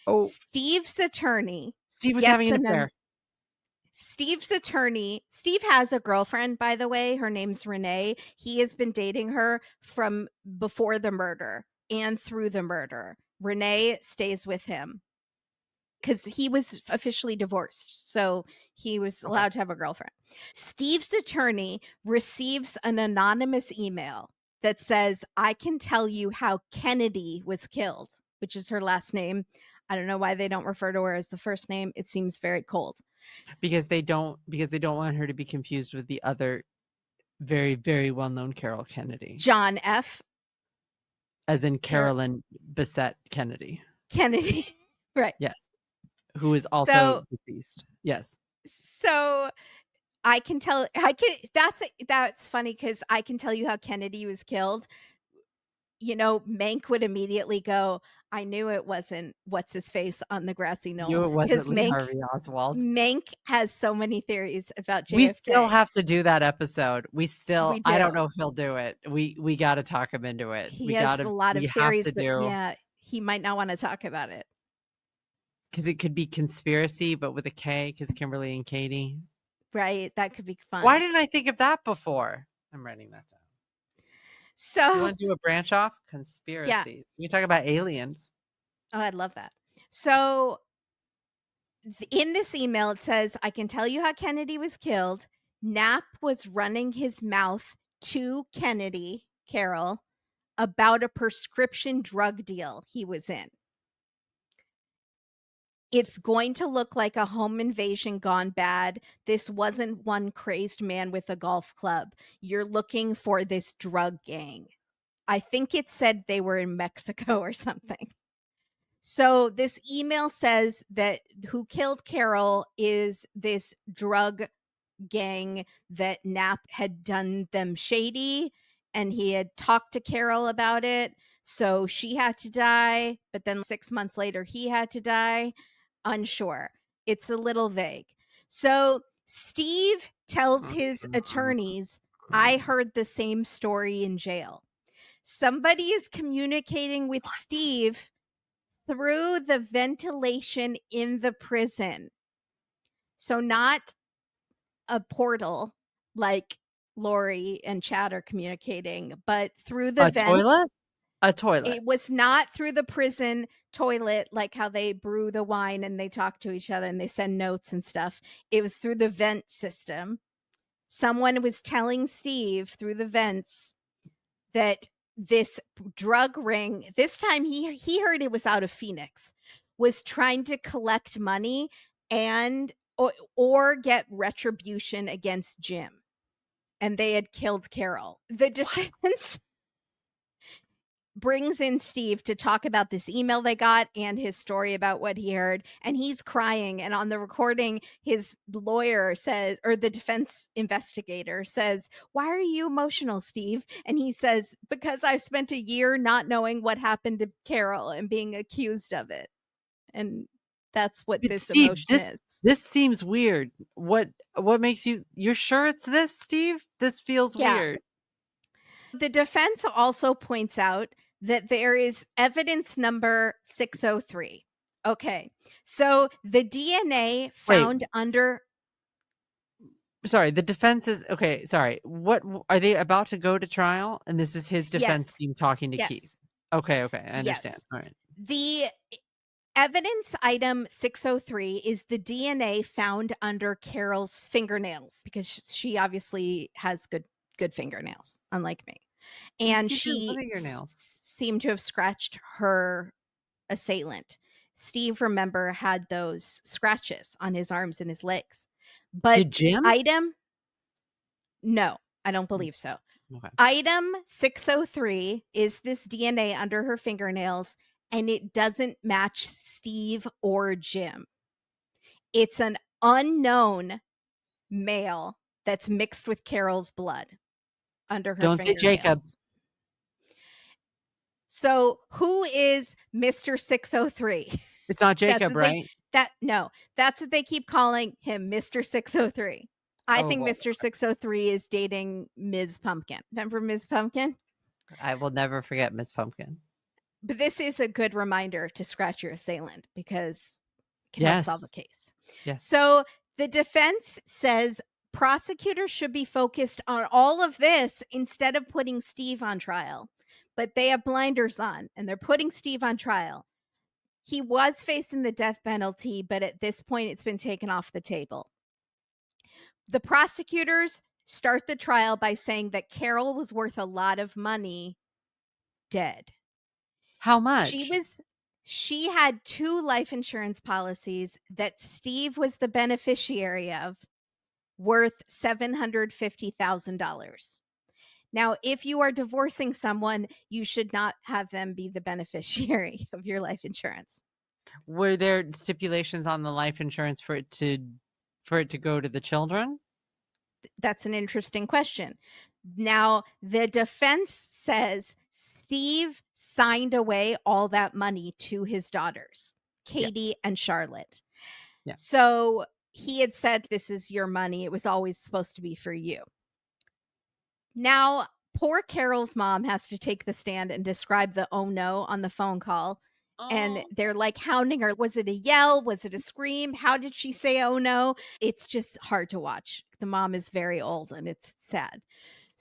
Oh, Steve's attorney Steve was having gets an an affair. Steve has a girlfriend, by the way. Her name's Renee. He has been dating her from before the murder and through the murder. Renee stays with him because he was officially divorced. So he was Okay. allowed to have a girlfriend. Steve's attorney receives an anonymous email that says, I can tell you how Kennedy was killed, which is her last name. I don't know why they don't refer to her as the first name. It seems very cold. Because they don't want her to be confused with the other very, very well-known Carol Kennedy, John F. as in Car- Carolyn Bessette Kennedy. Kennedy. Right. Yes, who is also So deceased. Yes. so that's funny because I can tell you how Kennedy was killed. Mank would immediately go, I knew it wasn't what's his face on the grassy knoll You it wasn't because Lee Mank Harvey Oswald. Mank has so many theories about We still JFK. have to do that episode. We I don't do. know if he'll do it. We gotta talk him into it. He has a lot of We have theories, to but do yeah, he might not wanna talk about it. because it could be conspiracy, but with a K, because Kimberly and Katie. Right? That could be Why fun. didn't I think of that before? I'm writing that down. You So wanna do a branch off? yeah. Conspiracies. We talk about aliens. Oh, I'd love that. So in this email, it says, I can tell you how Kennedy was killed. Knapp was running his mouth to Kennedy, Carol, about a prescription drug deal he was in. It's going to look like a home invasion gone bad. This wasn't one crazed man with a golf club. You're looking for this drug gang. I think it said they were in Mexico or something. So this email says that who killed Carol is this drug gang that Knapp had done them shady, and he had talked to Carol about it. So she had to die, but then 6 months later, he had to die. Unsure. It's a little vague. So Steve tells his attorneys, I heard the same story in jail. Somebody is communicating with Steve through the ventilation in the prison. So, not a portal like Lori and Chad are communicating, but through the A vents. toilet? A toilet. It was not through the prison toilet, like how they brew the wine and they talk to each other and they send notes and stuff. It was through the vent system. Someone was telling Steve through the vents that this drug ring, this time he heard it was out of Phoenix, was trying to collect money and or get retribution against Jim. And they had killed Carol. The defense brings in Steve to talk about this email they got and his story about what he heard. And he's crying. And on the recording, his lawyer says, or the defense investigator says, why are you emotional, Steve? And he says, because I've spent a year not knowing what happened to Carol and being accused of it. And that's what But this Steve, emotion is. this seems weird. What makes you're sure it's this, Steve? This feels weird. The defense also points out that there is evidence number 603. Okay. So the DNA found under. Sorry, the defense is okay. Sorry. What are they about to go to trial? And this is his defense Yes. team talking to Keith. Yes. Okay. I understand. Yes. All right. The evidence item 603 is the DNA found under Carol's fingernails because she obviously has good fingernails, unlike me. And Yes, you do. Look she at your nails. seemed to have scratched her assailant. Steve, remember, had those scratches on his arms and his legs. But Did Jim? no, I don't believe so. Okay. Item 603 is this DNA under her fingernails, and it doesn't match Steve or Jim. It's an unknown male that's mixed with Carol's blood under her Don't say fingernails. Jacob. So who is Mr. 603? It's not Jacob, right? That's what they keep calling him, Mr. 603. I think well, Mr. 603 is dating Ms. Pumpkin. Remember Ms. Pumpkin? I will never forget Miss Pumpkin. But this is a good reminder to scratch your assailant because it can help solve the case. Yes. So the defense says prosecutors should be focused on all of this instead of putting Steve on trial. But they have blinders on and they're putting Steve on trial. He was facing the death penalty, but at this point, it's been taken off the table. The prosecutors start the trial by saying that Carol was worth a lot of money dead. How much? She had 2 life insurance policies that Steve was the beneficiary of, worth $750,000. Now, if you are divorcing someone, you should not have them be the beneficiary of your life insurance. Were there stipulations on the life insurance for it to go to the children? That's an interesting question. Now, the defense says Steve signed away all that money to his daughters, Yeah. Katie and Charlotte. Yeah. So he had said, "This is your money. It was always supposed to be for you." Now, poor Carol's mom has to take the stand and describe the "oh no" on the phone call. And Oh, they're like hounding her. Was it a yell? Was it a scream? How did she say "oh no"? It's just hard to watch. The mom is very old and it's sad.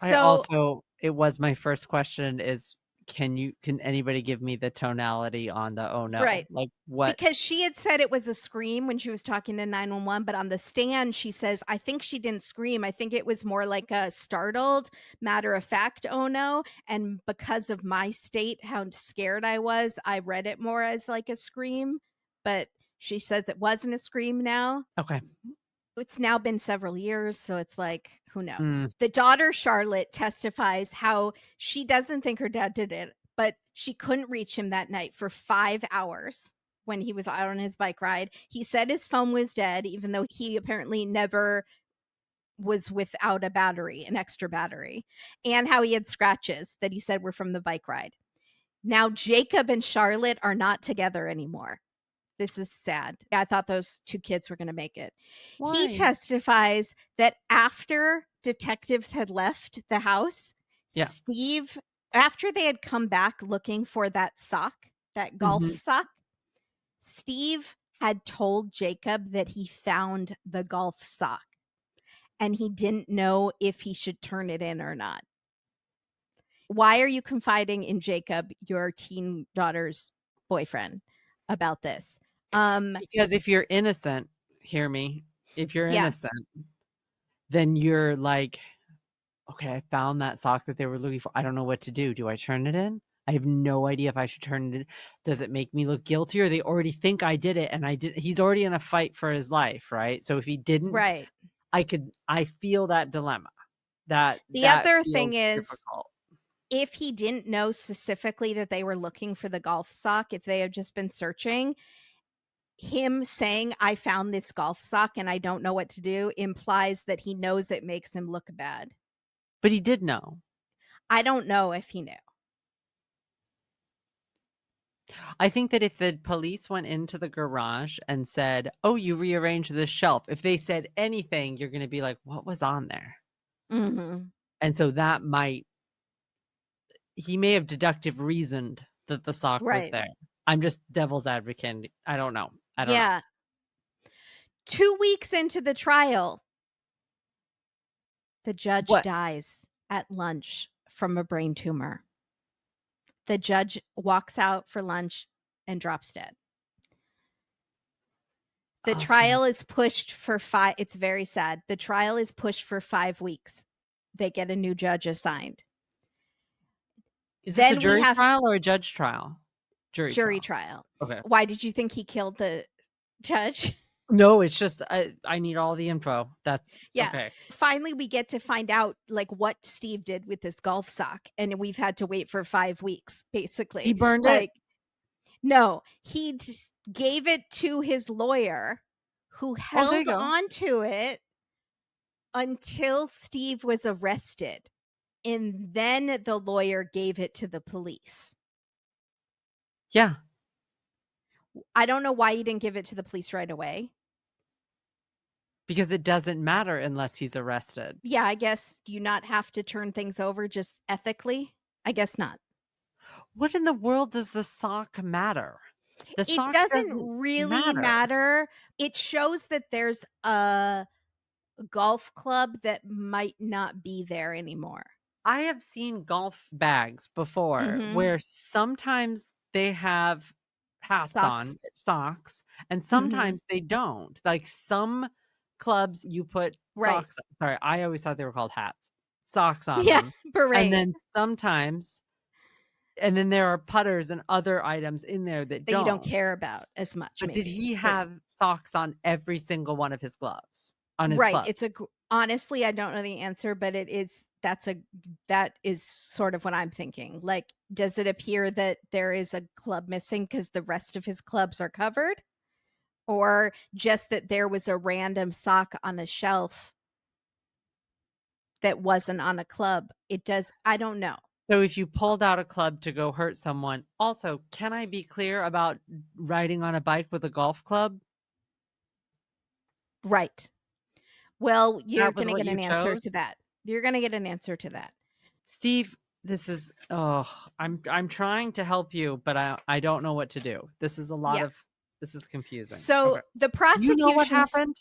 I So also it was my first question is, can anybody give me the tonality on the "oh no"? right. Like, what? Because she had said it was a scream when she was talking to 911, but on the stand, she says, "I think she didn't scream. I think it was more like a startled, matter of fact, oh no." And because of my state, how scared I was, I read it more as like a scream. But she says it wasn't a scream now. Okay. It's now been several years, so it's like, who knows? Mm, The daughter, Charlotte, testifies how she doesn't think her dad did it, but she couldn't reach him that night for 5 hours when he was out on his bike ride. He said his phone was dead, even though he apparently never was without a battery, an extra battery, and how he had scratches that he said were from the bike ride. Now, Jacob and Charlotte are not together anymore. This is sad. I thought those 2 kids were gonna make it. He why? testifies that after detectives had left the house, Yeah. Steve after they had come back looking for that sock, that golf Mhm. sock, Steve had told Jacob that he found the golf sock, and he didn't know if he should turn it in or not. Why are you confiding in Jacob, your teen daughter's boyfriend, about this? Um, Because if you're innocent, hear me, if you're yeah, innocent, then you're like, "Okay, I found that sock that they were looking for. I don't know what to do. Do I turn it in? I have no idea if I should turn it in. Does it make me look guilty, or they already think I did it and I did?" He's already in a fight for his life, right? So if he didn't, right. I feel that dilemma. The That other thing feels is, difficult. if he didn't know specifically that they were looking for the golf sock, if they had just been searching, him saying, "I found this golf sock and I don't know what to do," implies that he knows it makes him look bad. But he did know. I don't know if he knew. I think that if the police went into the garage and said, "Oh, you rearranged this shelf," if they said anything, you're gonna be like, "What was on there?" Mhm. And so that might he may have deductive reasoned that the sock was Right. there. I'm just devil's advocate. I don't know. I don't know. Yeah. 2 weeks into the trial, the judge What? dies at lunch from a brain tumor. The judge walks out for lunch and drops dead. The Oh, it's very trial is pushed for 5 it's very sad. The trial is pushed for 5 weeks. They get a new judge assigned. Is this a Then we jury have trial or a judge trial? Jury jury trial. trial. Okay. Why did you think he killed the judge? No, it's just I need all the info. That's Yeah. okay. Finally, we get to find out, like, what Steve did with this golf sock, and we've had to wait for 5 weeks, He basically. burned it? Like, no, he just gave it to his lawyer, who Oh, there you held go. on to it until Steve was arrested. And then the lawyer gave it to the police. Yeah, I don't know why he didn't give it to the police right away. because it doesn't matter unless he's arrested. Yeah, I guess, do you not have to turn things over just ethically? I guess not. What in the world does the sock matter? The It sock doesn't doesn't really matter. matter. It shows that there's a golf club that might not be there anymore. I have seen golf bags before Mhm. where sometimes they have hats on, Socks. socks, and Mhm. sometimes they don't. Like some clubs you put Right. socks sorry, I always thought they were called hats. Socks on Yeah, them. And berets then sometimes and then there are putters and other items in there that that you don't don't. care about as much, But did maybe. he So have socks on every single one of his gloves? On his right, it's gloves? a gr honestly, I don't know the answer, but that is sort of what I'm thinking. Like, does it appear that there is a club missing because the rest of his clubs are covered? Or just that there was a random sock on a shelf that wasn't on a club? It does I don't know. So if you pulled out a club to go hurt someone, also, can I be clear about riding on a bike with a golf club? Right. Well, you're That was gonna what get you an answer to chose? that. You're gonna get an answer to that. Steve, this is I'm trying to help you, but I don't know what to do. This is a lot Yeah. of this is confusing. So Okay. the Do you know what prosecution's happened?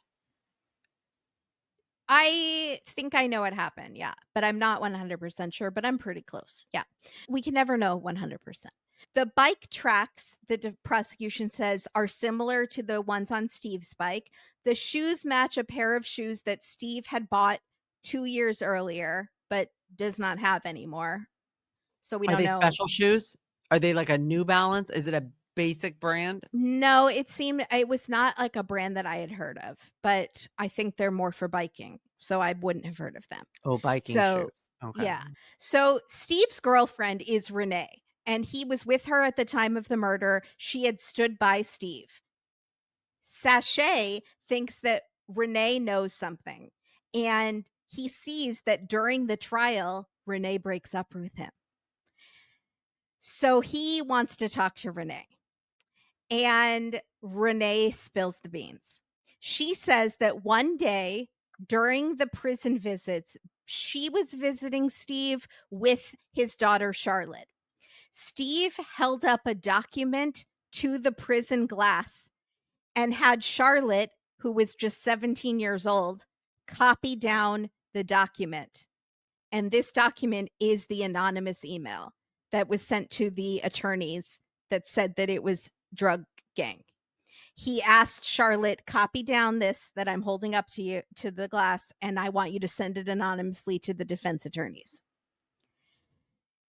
I think I know what happened, yeah, but I'm not 100% sure, but I'm pretty close. Yeah. We can never know 100%. The bike tracks, the prosecution says, are similar to the ones on Steve's bike. The shoes match a pair of shoes that Steve had bought 2 years earlier, but does not have anymore. So we Are don't they know. special shoes? Are they like a New Balance? Is it a basic brand? No, it was not like a brand that I had heard of, but I think they're more for biking, so I wouldn't have heard of them. Oh, biking So, shoes. Okay. yeah. So, Steve's girlfriend is Renee, and he was with her at the time of the murder. She had stood by Steve. Sachet thinks that Renee knows something, and he sees that during the trial, Renee breaks up with him. So, he wants to talk to Renee. And Renee spills the beans. She says that one day during the prison visits, she was visiting Steve with his daughter, Charlotte. Steve held up a document to the prison glass and had Charlotte, who was just 17 years old, copy down the document. And this document is the anonymous email that was sent to the attorneys that said that it was drug gang. He asked Charlotte, copy down this that I'm holding up to you to the glass, and I want you to send it anonymously to the defense attorneys.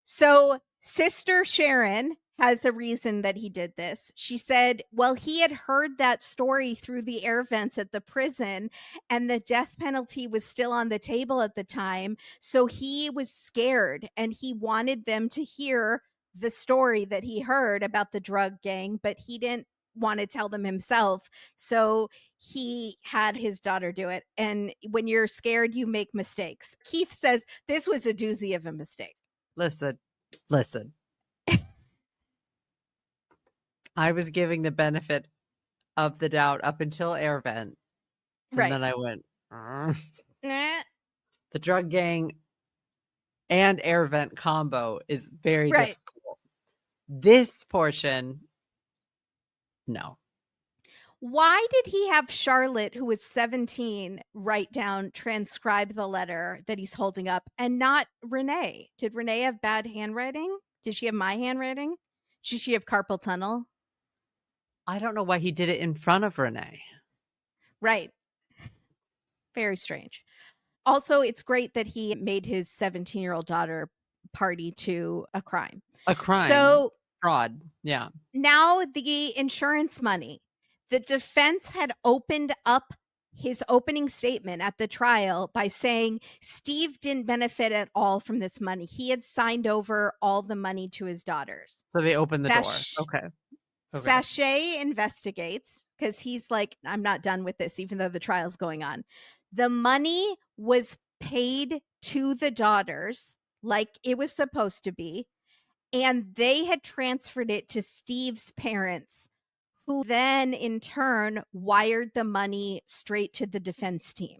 So, Sister Sharon has a reason that he did this. She said, well, he had heard that story through the air vents at the prison, and the death penalty was still on the table at the time. So, he was scared and he wanted them to hear the story that he heard about the drug gang, but he didn't want to tell them himself. So, he had his daughter do it. And when you're scared, you make mistakes. Keith says this was a doozy of a mistake. Listen. I was giving the benefit of the doubt up until air vent, and Right. then I went, Eh, the drug gang and air vent combo is very right. difficult. This portion, no. Why did he have Charlotte, who was 17, write down, transcribe the letter that he's holding up and not Renee? Did Renee have bad handwriting? Did she have my handwriting? Did she have carpal tunnel? I don't know why he did it in front of Renee. Right. Very strange. Also, it's great that he made his 17-year-old daughter party to a crime. A crime. So Fraud. Yeah. now the insurance money. The defense had opened up his opening statement at the trial by saying Steve didn't benefit at all from this money. He had signed over all the money to his daughters. So they opened the door. Sash- Okay. Okay. Sachet investigates because he's like, I'm not done with this, even though the trial's going on. The money was paid to the daughters like it was supposed to be, and they had transferred it to Steve's parents, who then in turn wired the money straight to the defense team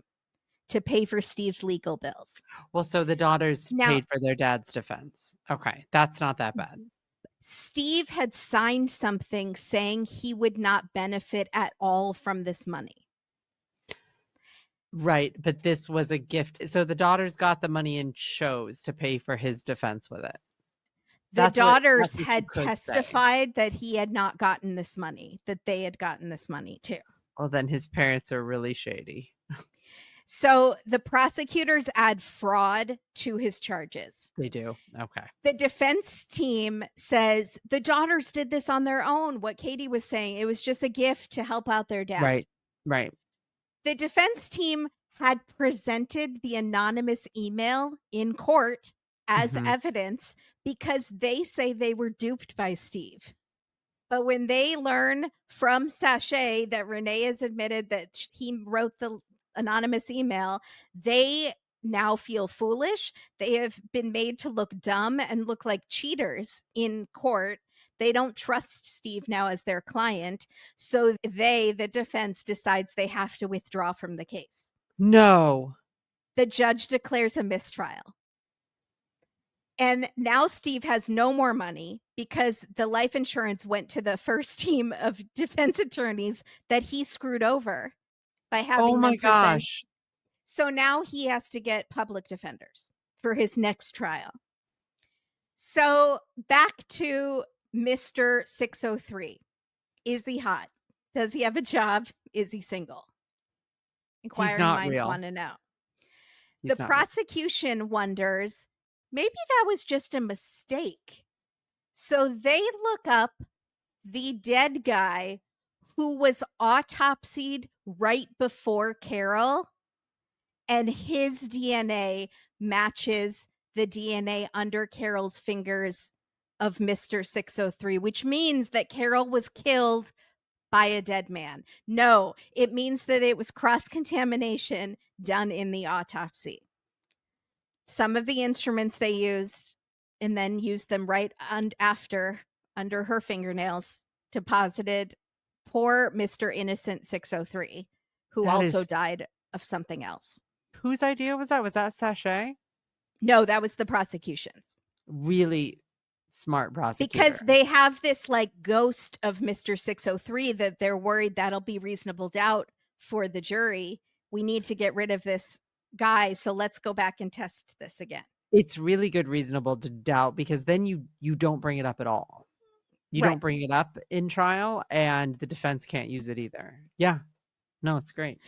to pay for Steve's legal bills. Well, so the daughters Now, paid for their dad's defense. Okay. That's not that bad. Steve had signed something saying he would not benefit at all from this money. Right. But this was a gift. So the daughters got the money and chose to pay for his defense with it. The daughters that's what you had could say. testified that he had not gotten this money, that they had gotten this money too. Well, then his parents are really shady. So the prosecutors add fraud to his charges. They do. Okay. The defense team says the daughters did this on their own. What Katie was saying, it was just a gift to help out their dad. Right. Right. The defense team had presented the anonymous email in court as evidence because they say they were duped by Steve. But when they learn from Sachet that Renee has admitted that he wrote the anonymous email, they now feel foolish. They have been made to look dumb and look like cheaters in court. They don't trust Steve now as their client. So the defense, decides they have to withdraw from the case. No. The judge declares a mistrial. And now Steve has no more money because the life insurance went to the first team of defense attorneys that he screwed over by Oh having my them present. gosh. So now he has to get public defenders for his next trial. So back to Mr. 603. Is he hot? Does he have a job? Is he single? He's Inquiring not minds real. want to know. The He's not real. prosecution wonders, maybe that was just a mistake. So they look up the dead guy who was autopsied right before Carol, and his DNA matches the DNA under Carol's fingers of Mr. 603, which means that Carol was killed by a dead man. No, it means that it was cross-contamination done in the autopsy. Some of the instruments they used and then used them right after under her fingernails deposited poor Mr. Innocent 603, who That also is died of something else. whose idea was that? Was that Sachet? No, that was the prosecution's. Really smart Because prosecutor. they have this like ghost of Mr. 603 that they're worried that'll be reasonable doubt for the jury. We need to get rid of this guy, so let's go back and test this again. It's really good reasonable to doubt because then you don't bring it up at all. You Right. don't bring it up in trial and the defense can't use it either. Yeah. No, it's great.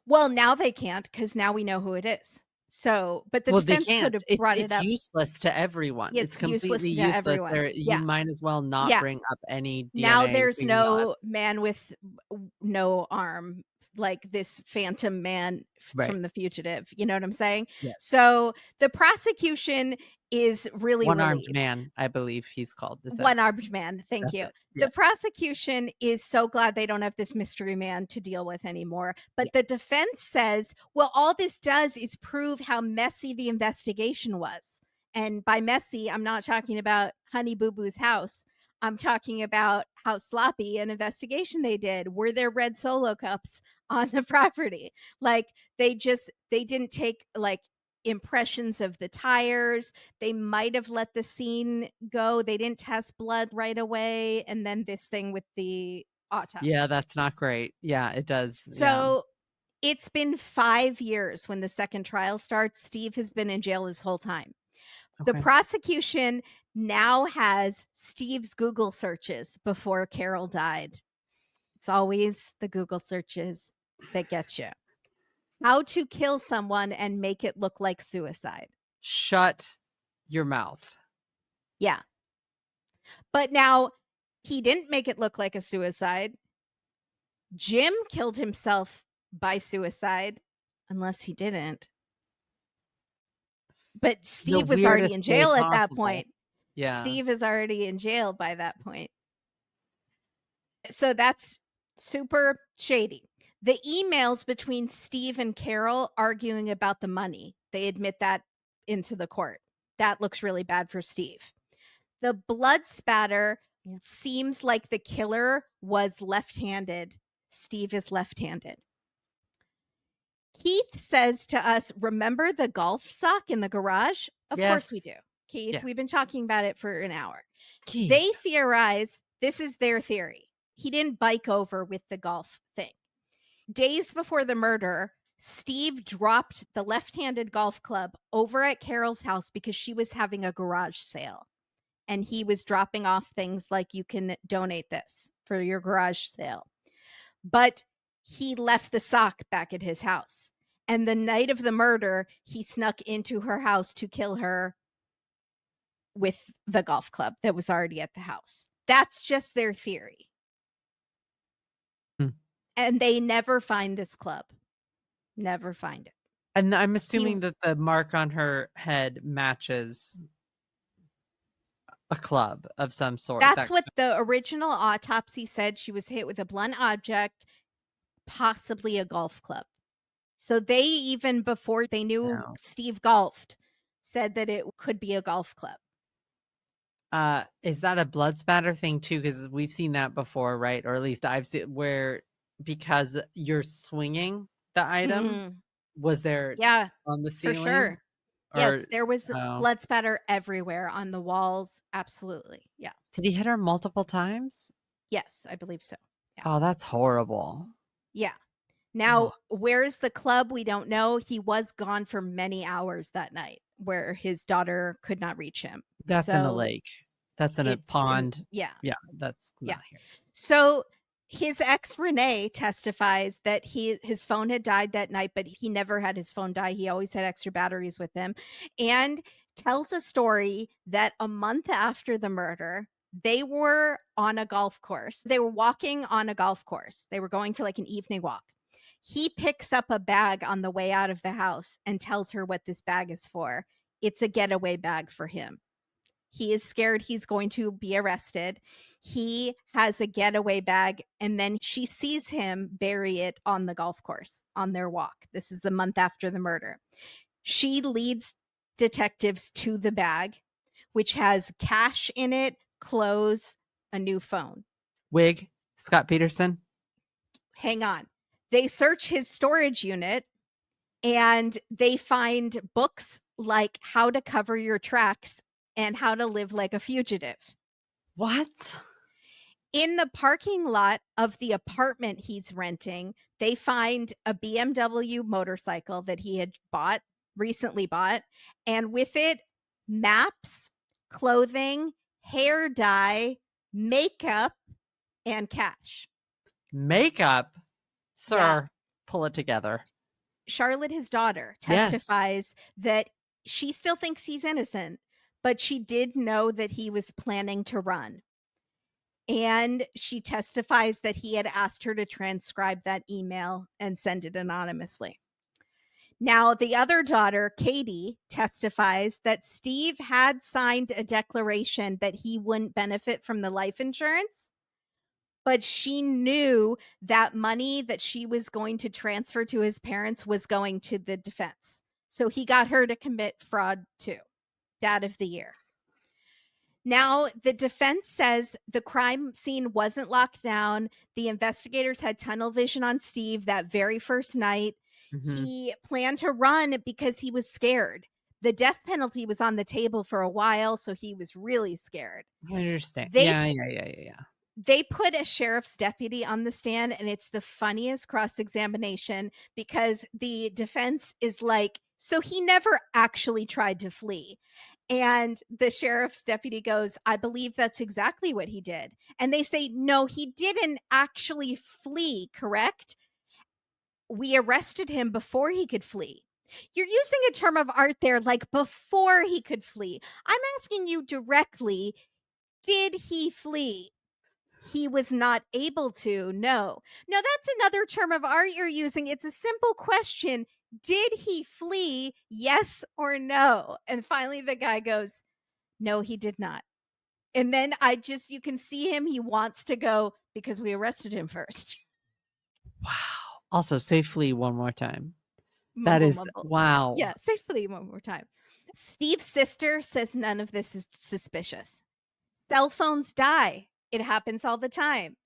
Well, now they can't because now we know who it is. So, but the Well, they defense could can't. have It's brought it it's up. useless to everyone. It's It's useless completely to useless. everyone. There, you Yeah. might as well not Yeah. bring up any Now DNA there's fingernail no man with no arm, like this phantom man Right. from The Fugitive. You know what I'm saying? Yes. So the prosecution is really One-armed relieved. man, I believe he's called. One-armed man. Thank That's you. it. Yeah. The prosecution is so glad they don't have this mystery man to deal with anymore. But the defense says, well, all this does is prove how messy the investigation was. And by messy, I'm not talking about Honey Boo Boo's house. I'm talking about how sloppy an investigation they did. Were there red Solo cups on the property? Like they didn't take like impressions of the tires. They might have let the scene go. They didn't test blood right away. And then this thing with the autopsy. Yeah, that's not great. Yeah, it does. So it's been 5 years when the second trial starts. Steve has been in jail his whole time. Yeah. The prosecution now has Steve's Google searches before Carol died. It's always the Google searches that get you. How to kill someone and make it look like suicide. Shut your mouth. Yeah. But now he didn't make it look like a suicide. Jim killed himself by suicide, unless he didn't. But Steve was already in jail at that point. Yeah. Steve is already in jail by that point. So that's super shady. The emails between Steve and Carol arguing about the money, they admit that into the court. That looks really bad for Steve. The blood spatter seems like the killer was left-handed. Steve is left-handed. Keith says to us, remember the golf sock in the garage? Of course we do. Keith, we've been talking about it for an hour. Keith. They theorize, this is their theory. He didn't bike over with the golf thing. Days before the murder, Steve dropped the left-handed golf club over at Carol's house because she was having a garage sale. And he was dropping off things like, you can donate this for your garage sale. But he left the sock back at his house. And the night of the murder, he snuck into her house to kill her with the golf club that was already at the house. That's just their theory. And they never find this club. Never find it. And I'm assuming that the mark on her head matches a club of some sort. That's what the original autopsy said. She was hit with a blunt object, possibly a golf club. So they, even before they knew No. Steve golfed, said that it could be a golf club. Is that a blood spatter thing too? Because we've seen that before, right? Or at least I've seen where because you're swinging the item, Mhm. was there Yeah, on the for ceiling sure. or Yes, there was oh, blood spatter everywhere on the walls. Absolutely. Yeah. did he hit her multiple times? Yes, I believe so. Yeah. Oh, that's horrible. Yeah. Oh, Now, where's the club? We don't know. He was gone for many hours that night where his daughter could not reach him. that's in a So lake. That's in a it's in, pond. yeah, Yeah, that's yeah. not here. So his ex Renee testifies that his phone had died that night, but he never had his phone die. He always had extra batteries with him, and tells a story that a month after the murder, they were on a golf course. They were walking on a golf course. They were going for like an evening walk. He picks up a bag on the way out of the house and tells her what this bag is for. It's a getaway bag for him. He is scared he's going to be arrested. He has a getaway bag, and then she sees him bury it on the golf course on their walk. This is a month after the murder. She leads detectives to the bag, which has cash in it, clothes, a new phone. Wig, Scott Peterson. Hang on. They search his storage unit and they find books like How to Cover Your Tracks and How to Live Like a Fugitive. What? In the parking lot of the apartment he's renting, they find a BMW motorcycle that he had recently bought, and with it, maps, clothing, hair dye, makeup, and cash. Makeup? Yeah. Sir, pull it together. Charlotte, his daughter, Yes. testifies that she still thinks he's innocent, but she did know that he was planning to run. And she testifies that he had asked her to transcribe that email and send it anonymously. Now, the other daughter, Katie, testifies that Steve had signed a declaration that he wouldn't benefit from the life insurance, but she knew that money that she was going to transfer to his parents was going to the defense. So he got her to commit fraud too. Dad of the year. Now, the defense says the crime scene wasn't locked down. The investigators had tunnel vision on Steve that very first night. Mhm. He planned to run because he was scared. The death penalty was on the table for a while, so he was really scared. I understand. They Yeah. they put a sheriff's deputy on the stand, and it's the funniest cross-examination because the defense is like, so he never actually tried to flee. And the sheriff's deputy goes, I believe that's exactly what he did. And they say, no, he didn't actually flee, correct? We arrested him before he could flee. You're using a term of art there, like before he could flee. I'm asking you directly, did he flee? He was not able to. No. No, that's another term of art you're using. It's a simple question. Did he flee? Yes or no? And finally, the guy goes, no, he did not. And then you can see him. He wants to go because we arrested him first. Wow. Also, say flee one more time. That Mumble, is mumble. wow. Yeah, say flee one more time. Steve's sister says none of this is suspicious. Cell phones die. It happens all the time.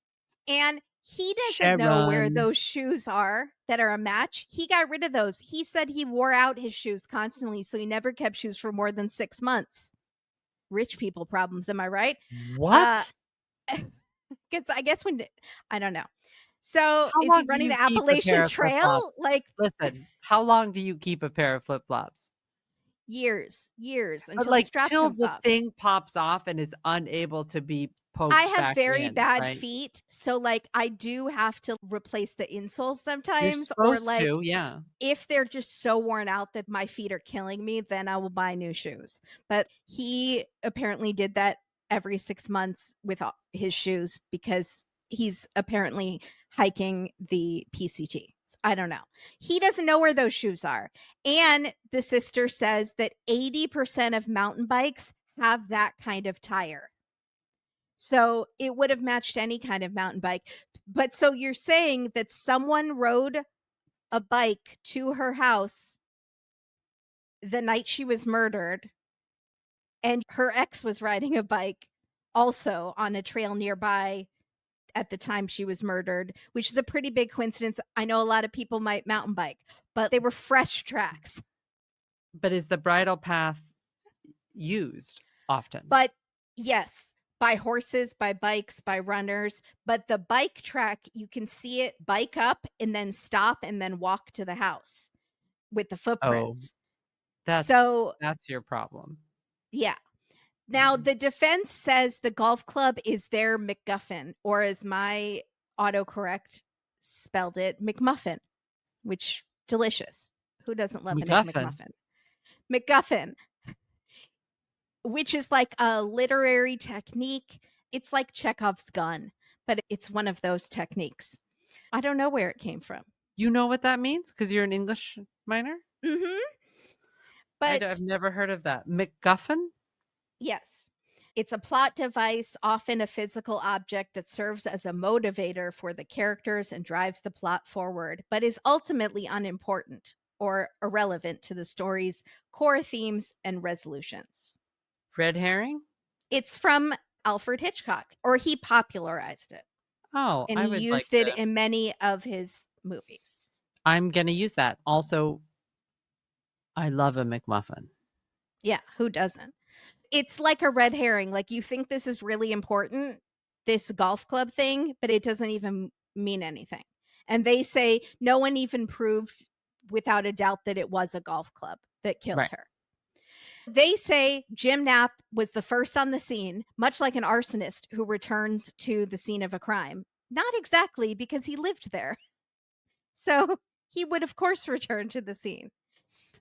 And he doesn't know where Sharon. those shoes are that are a match. He got rid of those. He said he wore out his shoes constantly, so he never kept shoes for more than 6 months. Rich people problems, am I right? Uh, What? Because I guess I don't know. So, How is he long do running you the keep a pair Appalachian of Trail? flip-flops? Like, Listen, how long do you keep a pair of flip-flops? years But, until the like, strap till comes the off. thing pops off and is unable to be I poked have back very in, bad right? feet, so, like, I do have to replace the insoles You're sometimes, or, supposed like, to, yeah. if they're just so worn out that my feet are killing me, then I will buy new shoes. But he apparently did that every 6 months with his shoes because he's apparently hiking the PCT. I don't know. He doesn't know where those shoes are. And the sister says that 80% of mountain bikes have that kind of tire. So it would have matched any kind of mountain bike. But so you're saying that someone rode a bike to her house the night she was murdered, and her ex was riding a bike also on a trail nearby at the time she was murdered, which is a pretty big coincidence. I know a lot of people might mountain bike, but they were fresh tracks. But is the bridle path used often? But yes, by horses, by bikes, by runners, but the bike track, you can see it bike up and then stop and then walk to the house with the Oh, footprints. that's So, that's your problem. yeah. Now, Mm. the defense says the golf club is their MacGuffin, or as my autocorrect spelled it, McMuffin, which delicious. Who doesn't love an egg MacGuffin. McMuffin? MacGuffin, which is like a literary technique. It's like Chekhov's gun, but it's one of those techniques. I don't know where it came from. You know what that means? Because 'Cause you're an English minor? Mhm. I've But never heard of that. MacGuffin? yes, it's a plot device, often a physical object that serves as a motivator for the characters and drives the plot forward, but is ultimately unimportant or irrelevant to the story's core themes and resolutions. Red herring? It's from Alfred Hitchcock, or he popularized it, Oh, and I he would like used it to in many of his movies. I'm gonna use that. Also, I love a McMuffin. Yeah, who doesn't? It's like a red herring, like, you think this is really important, this golf club thing, but it doesn't even mean anything. And they say no one even proved without a doubt that it was a golf club that killed Right. her. They say Jim Knapp was the first on the scene, much like an arsonist who returns to the scene of a crime. Not exactly, because he lived there. So he would, of course, return to the scene.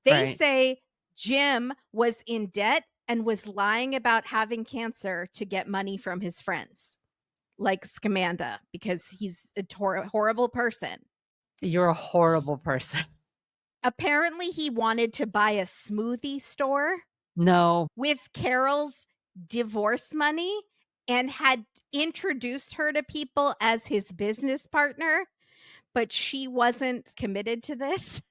They Right. say Jim was in debt and was lying about having cancer to get money from his friends, like Scamanda, because he's a horrible person. You're a horrible person. Apparently, he wanted to buy a smoothie store No, with Carol's divorce money and had introduced her to people as his business partner, but she wasn't committed to this.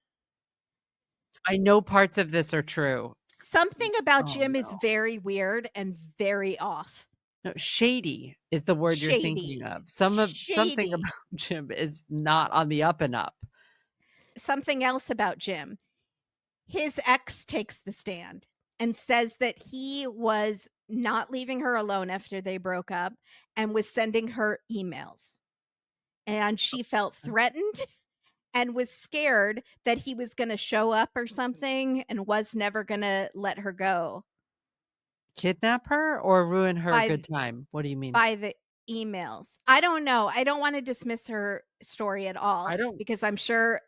I know parts of this are true. Something about Oh, Jim is no. very weird and very off. No, shady is the word you're thinking Shady. of. Something Shady. about Jim is not on the up and up. Something else about Jim. His ex takes the stand and says that he was not leaving her alone after they broke up and was sending her emails. And she felt threatened and was scared that he was gonna show up or something and was never gonna let her go Kidnap her or ruin her by good time? What do you mean? by the emails. I don't know. I don't wanna dismiss her story at all I don't because I'm sure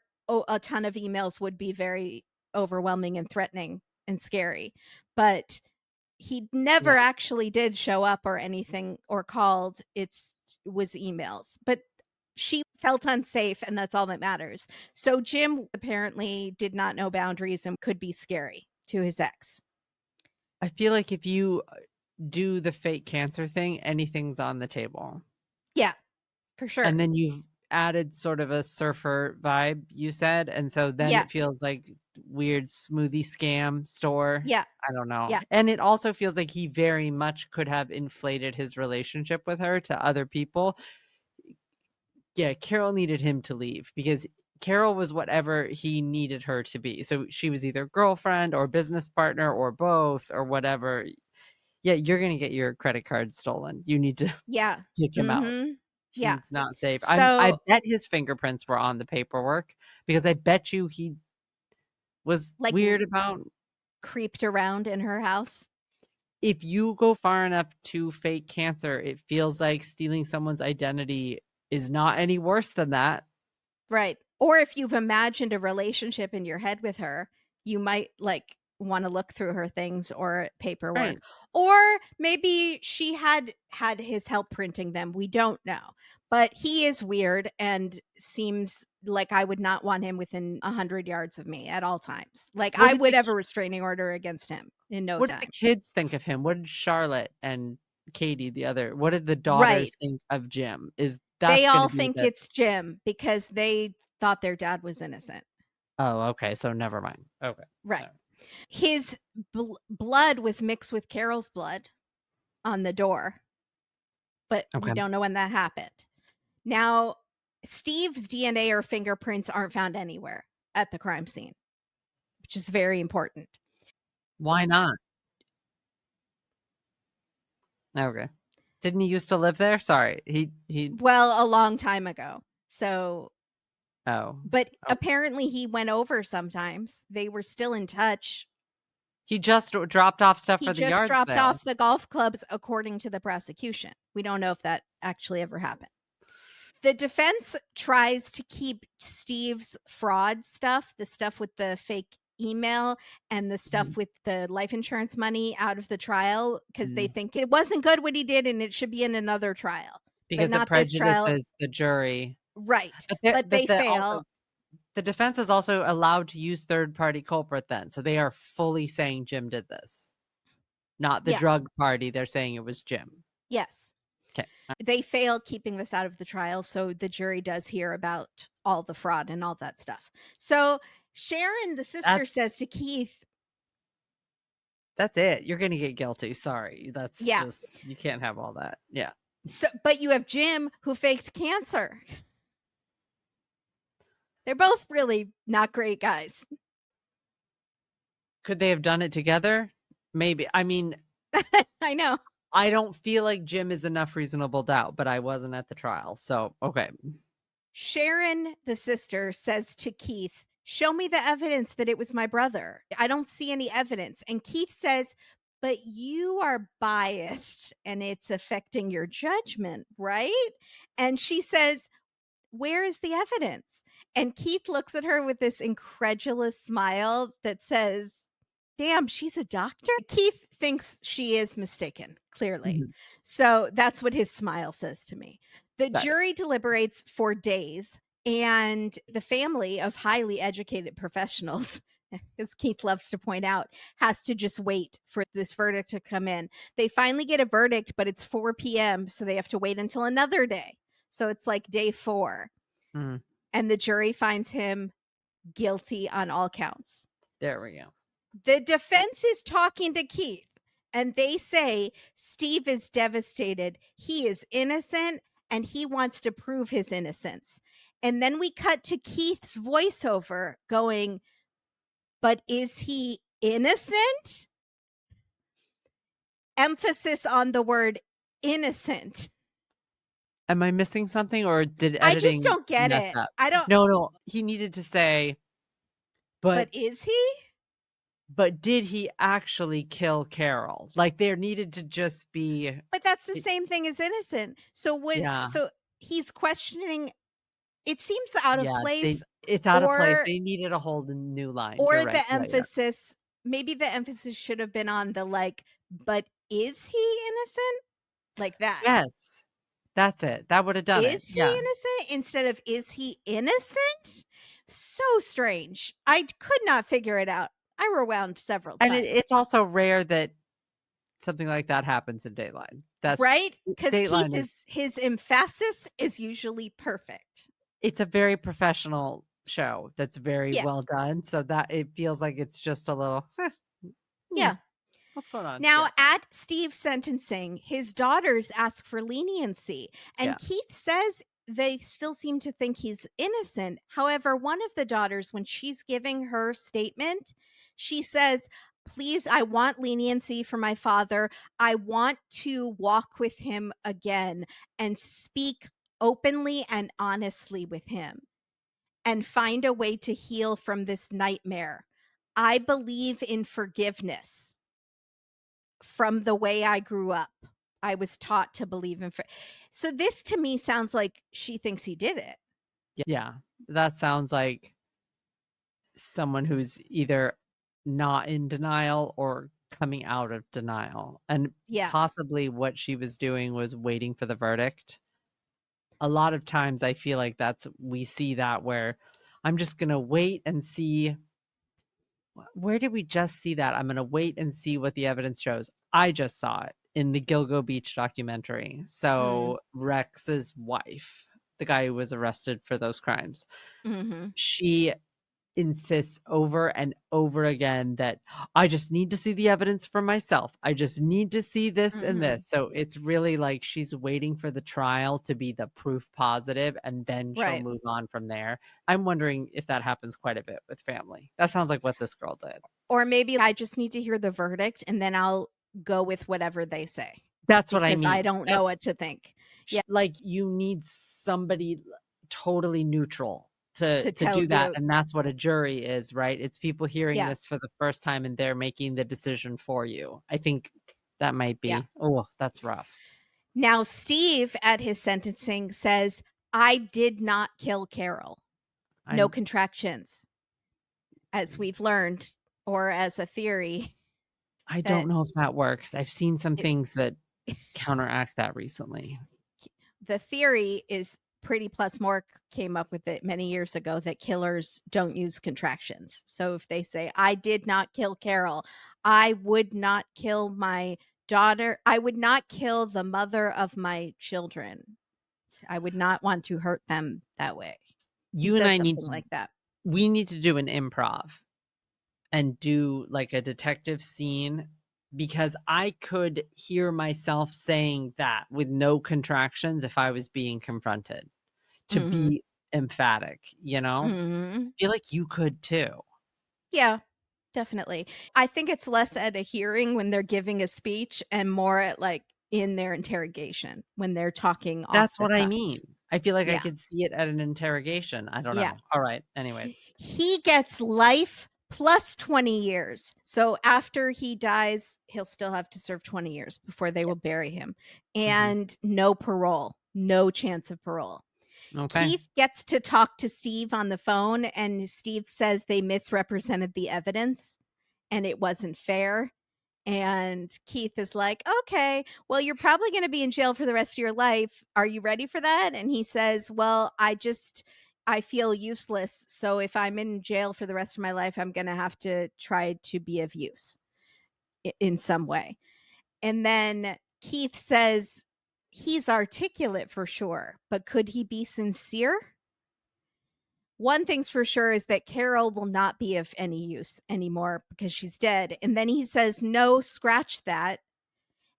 a ton of emails would be very overwhelming and threatening and scary. But he never yeah. actually did show up or anything or called. Was emails. But she felt unsafe, and that's all that matters. So Jim apparently did not know boundaries and could be scary to his ex. I feel like if you do the fake cancer thing, anything's on the table. Yeah, for sure. And then you've added sort of a surfer vibe, you said, and so then Yeah, it feels like weird smoothie scam store. yeah, I don't know. yeah, And it also feels like he very much could have inflated his relationship with her to other people. Yeah, Carol needed him to leave because Carol was whatever he needed her to be. So she was either girlfriend or business partner or both or whatever. Yeah, you're gonna get your credit card stolen. You need to yeah. kick him out. Mhm. Yeah. He's not safe. I So, bet his fingerprints were on the paperwork because I bet you he was like, weird about creeped around in her house. if you go far enough to fake cancer, it feels like stealing someone's identity is not any worse than that. Right. Or if you've imagined a relationship in your head with her, you might like want to look through her things or paperwork. Right. Or maybe she had his help printing them. We don't know. But he is weird and seems like I would not want him within 100 yards of me at all times. Like What I did would the have a restraining order against him in no what did the time. kids think of him? What did Charlotte and Katie, the other what did the daughters Right. think of Jim? Is They that's gonna all be think the it's Jim because they thought their dad was innocent. Oh, okay. So never mind. Okay. Right. Alright. His blood was mixed with Carol's blood on the door, but we Okay. don't know when that happened. Now, Steve's DNA or fingerprints aren't found anywhere at the crime scene, which is very important. Why not? Okay. Didn't he used to live there? Sorry. He Well, a long time ago. So, oh. but Okay. apparently he went over sometimes. They were still in touch. He just dropped off stuff He for the just yard dropped sale. off the golf clubs, according to the prosecution. We don't know if that actually ever happened. The defense tries to keep Steve's fraud stuff, the stuff with the fake email and the Mhm. stuff with the life insurance money, out of the trial because they Mhm. think it wasn't good what he did and it should be in another trial, but Because it not this trial. prejudices the jury. Right. But But they the also fail. the defense is also allowed to use third-party culprit then, so they are fully saying Jim did this, not the Yeah. drug party, they're saying it was Jim. Yes. 'Kay. They fail keeping this out of the trial, so the jury does hear about all the fraud and all that stuff. So Sharon, the sister, That's says to Keith, that's it. You're gonna get guilty, sorry. That's yeah. just you can't have all that. Yeah. So, but you have Jim who faked cancer. They're both really not great guys. Could they have done it together? Maybe. I mean, I know. I don't feel like Jim is enough reasonable doubt, but I wasn't at the trial, so okay. Sharon, the sister, says to Keith, "Show me the evidence that it was my brother. I don't see any evidence." And Keith says, "But you are biased and it's affecting your judgment, right?" And she says, "Where is the evidence?" And Keith looks at her with this incredulous smile that says, "Damn, she's a doctor?" Keith thinks she is mistaken, clearly. Mhm. So that's what his smile says to me. The Got it. jury deliberates for days, and the family of highly educated professionals, as Keith loves to point out, has to just wait for this verdict to come in. They finally get a verdict, but it's 4 p.m., so they have to wait until another day. So it's like day 4, Mm, and the jury finds him guilty on all counts. there we go. The defense is talking to Keith, and they say Steve is devastated. He is innocent, and he wants to prove his innocence. And then we cut to Keith's voiceover going, "But is he innocent?" Emphasis on the word innocent. Am I missing something or did I just editing don't get mess it. up? I don't, No, no, he needed to say, but "But is he? but did he actually kill Carol?" Like, there needed to just be But that's the it same thing as innocent. So what, yeah, so he's questioning, it seems out of yeah, place, it's out of place, or they needed a whole new line, you're or right, the yeah, yeah. emphasis, maybe the emphasis should have been on the, like, "But is he innocent?" Like that. Yes, that's it, that would've done it, "Is he yeah, innocent?" instead of "Is he innocent?" So strange. I could not figure it out. I rewound several and times. it's also rare that something like that happens in Dateline. That's Right? Because Keith Dateline is is, his emphasis is usually perfect. it's a very professional show that's very Yeah. well done, so that it feels like it's just a little, "Hmm, Yeah. what's going on?" Now, Yeah, at Steve's sentencing, his daughters ask for leniency, and yeah. Keith says they still seem to think he's innocent. However, one of the daughters, when she's giving her statement, she says, "Please, I want leniency for my father. I want to walk with him again and speak openly and honestly with him and find a way to heal from this nightmare. I believe in forgiveness." From the way I grew up. I was taught to believe in so this to me sounds like she thinks he did it. Yeah, that sounds like someone who's either not in denial or coming out of denial, and Yeah. possibly what she was doing was waiting for the verdict. A lot of times I feel like that's we see that where I'm just gonna wait and see where did we just see that? I'm gonna wait and see what the evidence shows. I just saw it in the Gilgo Beach documentary. Mm. So Rex's wife. the guy who was arrested for those crimes. Mhm. She insists over and over again that, "I just need to see the evidence for myself. I just need to see this and Mhm. this." So it's really like she's waiting for the trial to be the proof positive, and then she'll Right. move on from there. I'm wondering if that happens quite a bit with family. That sounds like what this girl did. Or maybe I just need to hear the verdict and then I'll go with whatever they say That's what I because I mean. don't know That's what to think. sh Yeah, like, you need somebody totally neutral to to tell do that, you. and that's what a jury is, right? It's people hearing Yeah, this for the first time, and they're making the decision for you. I think that might yeah. be oh, that's rough. Now Steve at his sentencing says, "I did not kill Carol. No I contractions," as we've learned, or as a theory I don't that know if that works. I've seen some is things that counteract that recently. the theory is Pretty Plus More came up with it many years ago that killers don't use contractions. So if they say, "I did not kill Carol, I would not kill my daughter, I would not kill the mother of my children. I would not want to hurt them that way." He You and says I need something to like that. we need to do an improv and do, like, a detective scene because I could hear myself saying that with no contractions if I was being confronted, to Mhm. be emphatic, you know? Mhm. I feel like you could too. Yeah, definitely. I think it's less at a hearing when they're giving a speech and more at, like, in their interrogation when they're talking off That's the what I cuff. mean. I feel like I Yeah, could see it at an interrogation. I don't yeah. know. Alright, anyways. He gets life plus 20 years. So after he dies, he'll still have to serve 20 years before they Yeah. will bury him, Mhm. and no parole, no chance of parole. Okay. Keith gets to talk to Steve on the phone, and Steve says they misrepresented the evidence and it wasn't fair. And Keith is like, "Okay, well, you're probably gonna be in jail for the rest of your life. Are you ready for that?" And he says, "Well, I feel useless. So if I'm in jail for the rest of my life, I'm gonna have to try to be of use in some way." And then Keith says, "He's articulate for sure, but could he be sincere?" One thing's for sure is that Carol will not be of any use anymore because she's dead. And then he says, "No, scratch that."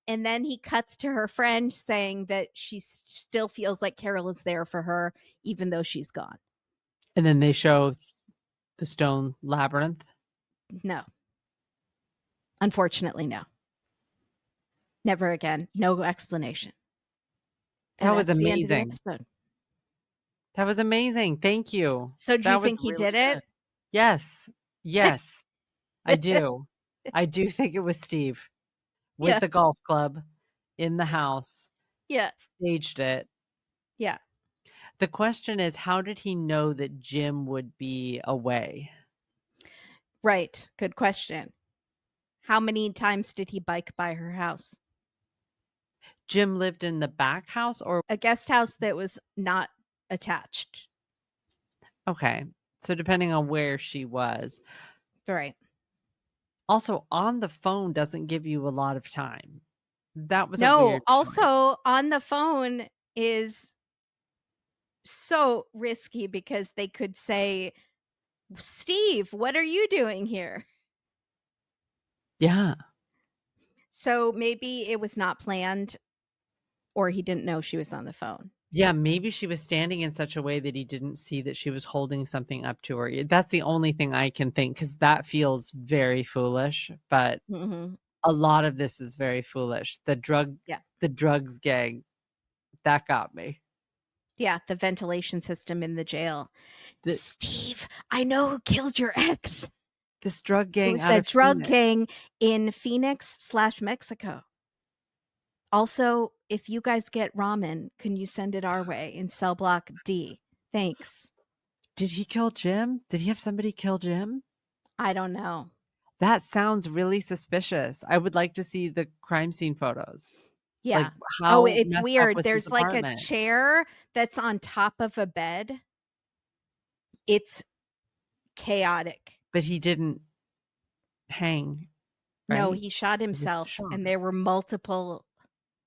And then he cuts to her friend saying that still feels like Carol is there for her, even though she's gone. And then they show the stone labyrinth. No, unfortunately, no. Never again. No explanation. And That was that's the end of the amazing. episode. That was amazing. Thank you. So do you That was think he really did it? good. Yes. Yes, I do. I do think it was Steve with Yeah. the golf club in the house, Yes. staged it. Yeah. The question is, how did he know that Jim would be away? Right. Good question. How many times did he bike by her house? Jim lived in the back house or A guest house that was not attached. okay, so depending on where she was. Right. Also, on the phone doesn't give you a lot of time. That was a No, weird choice. also on the phone is so risky because they could say, "Steve, what are you doing here?" Yeah. So maybe it was not planned or he didn't know she was on the phone. Yeah, maybe she was standing in such a way that he didn't see that she was holding something up to her. That's the only thing I can think because that feels very foolish, but Mhm. a lot of this is very foolish. Yeah. The drugs gang, that got me. Yeah, the ventilation system in the jail. The "Steve, I know who killed your ex." this drug It gang was out a of drug Phoenix. gang in Phoenix/Mexico. Also, if you guys get ramen, can you send it our way in cell block D? Thanks. Did he kill Jim? Did he have somebody kill Jim? I don't know. That sounds really suspicious. I would like to see the crime scene photos. Like, Yeah. Oh, how it's messed up weird. was his There's like a apartment? chair that's on top of a bed. It's chaotic. But he didn't hang, No, right? he shot He just himself shot. and there were multiple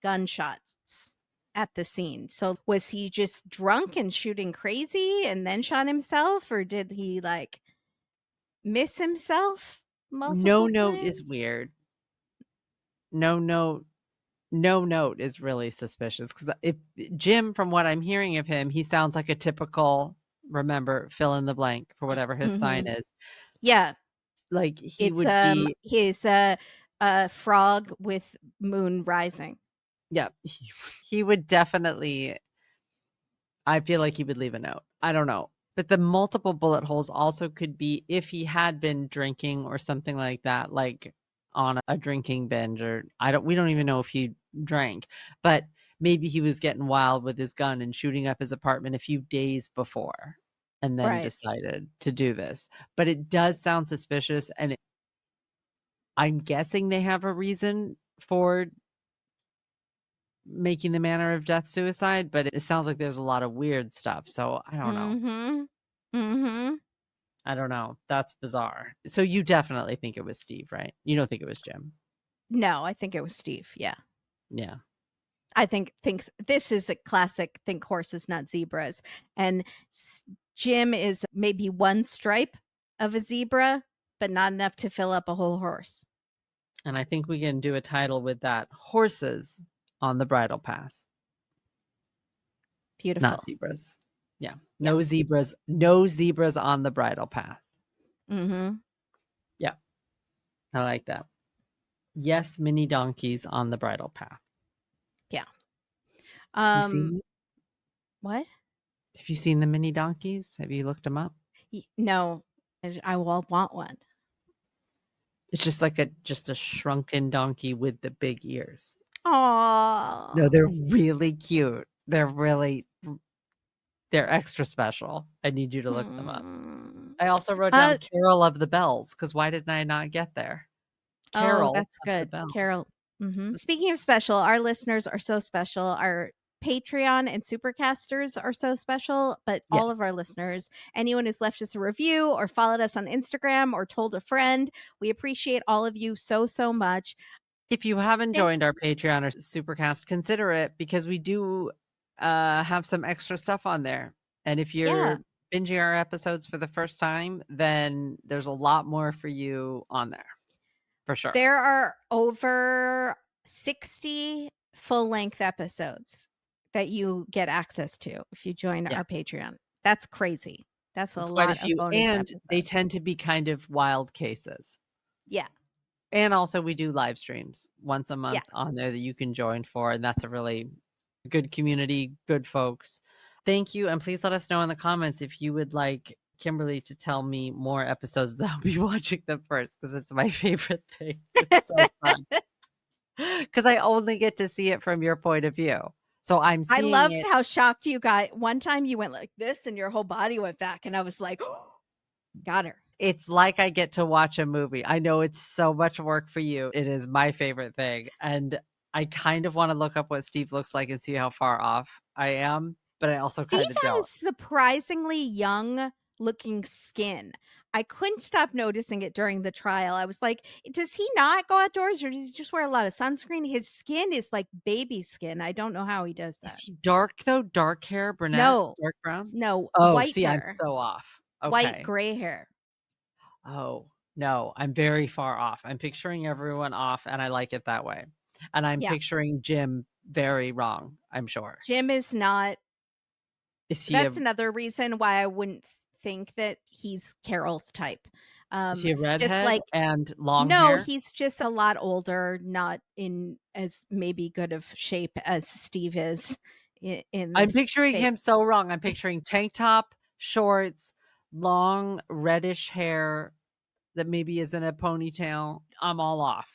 gunshots. at the scene. So was he just drunk and shooting crazy and then shot himself, or did he like miss himself No multiple note is times? weird. No note no note is really suspicious because if Jim, from what I'm hearing of him, he sounds like a typical, remember, fill in the blank for whatever his sign Mhm. is. Yeah, Like, he it's would be his frog with moon rising. yeah, he would definitely I feel like he would leave a note. I don't know. But the multiple bullet holes also could be if he had been drinking or something like that, like on a drinking binge, or we don't even know if he drank, but maybe he was getting wild with his gun and shooting up his apartment a few days before and then Right. decided to do this. But it does sound suspicious, and I'm guessing they have a reason for making the manner of death suicide, but it sounds like there's a lot of weird stuff, so I don't know. Mhm. Mhm. I don't know. That's bizarre. So you definitely think it was Steve, right? You don't think it was Jim? No, I think it was Steve. Yeah. Yeah. I think thinks this is a classic think horses not zebras, and s- Jim is maybe one stripe of a zebra, but not enough to fill up a whole horse. And I think we can do a title with that, Horses on the Bridle Path, not Beautiful. zebras. Yeah. Yeah. No zebras on the bridle path. Mhm. Yeah. I like that. Yes, mini donkeys on the bridle path. Yeah. Have you seen Um them? what? Have you seen the mini donkeys? Have you looked them up? No, I will want one. It's just like just a shrunken donkey with the big ears. No, Oh. they're really cute. They're extra special. I need you to look them up. Hmm. I also wrote down Uh Carol of the Bells because why didn't I not get there? oh, Carol that's of the good. Bells. Carol. Mhm. Speaking of special, our listeners are so special. Our Patreon and Supercasters are so special, but all of Yes. our listeners, anyone who's left us a review or followed us on Instagram or told a friend, we appreciate all of you so, so much. If you haven't Thank joined our Patreon or Supercast, consider it because we do have some extra stuff on there. And if Yeah. you're binging our episodes for the first time, then there's a lot more for you on there for sure. There are over 60 full-length episodes that you get access to if you join Yeah, our Patreon. That's crazy. That's a it's quite a lot of few. bonus And they episodes. tend to be kind of wild cases. Yeah. And also we do live streams once a Yeah. month on there that you can join for, and that's a really good community, good folks. Thank you, and please let us know in the comments if you would like Kimberly to tell me more episodes that I'll be watching them first because it's my favorite thing. It's so fun. Because I only get to see it from your point of view. So I'm I seeing loved it how shocked you got. One time you went like this and your whole body went back, and I was like, got her. it's like I get to watch a movie. I know it's so much work for you. It is my favorite thing, and I kind of wanna look up what Steve looks like and see how far off I am, but I also Steve kinda don't. has surprisingly young looking skin. I couldn't stop noticing it during the trial. I was like, does he not go outdoors or does he just wear a lot of sunscreen? His skin is like baby skin. I don't know how he does Is that. he dark though? Dark hair, brunette, No, dark brown? no, Oh, white see, I'm hair, so off. white Okay. gray hair. Oh, no, I'm very far off. I'm picturing everyone off, and I like it that way. And I'm Yeah. picturing Jim very wrong, I'm sure. Jim is not. Is he a That's another reason why I wouldn't think that he's Carol's type. is he a Just redhead like and long no, hair? he's just a lot older, not in as maybe good of shape as Steve is in the I'm picturing face. him so wrong. I'm picturing tank top, shorts, long reddish hair that maybe is in a ponytail. I'm all off.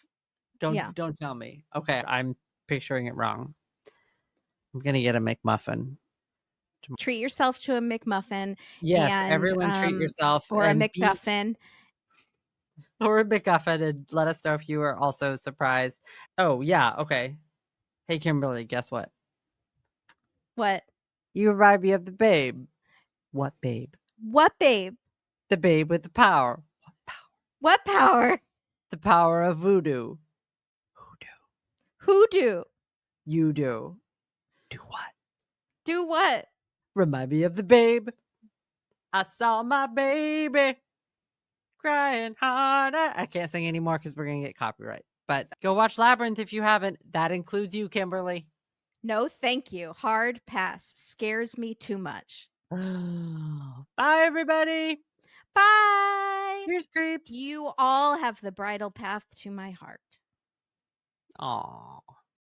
Yeah. Don't tell me. Okay, I'm picturing it wrong. I'm gonna get a McMuffin. Treat yourself to a McMuffin Yes, and everyone treat yourself or a and be McGuffin. or a McGuffin and let us know if you are also surprised. Oh, yeah, okay. Hey, Kimberly, guess what? What? You remind me of the babe. What babe? What babe? The babe with the power. What power? What power? The power of voodoo. Voodoo. Hoodoo. You do. Do what? Do what? Remind me of the babe. I saw my baby crying harder. I can't sing anymore because we're going to get copyright. But go watch Labyrinth if you haven't. That includes you, Kimberly. No, thank you. Hard pass. Scares me too much. Bye, everybody. Bye. Here's creeps. You all have the bridle path to my heart. Aw.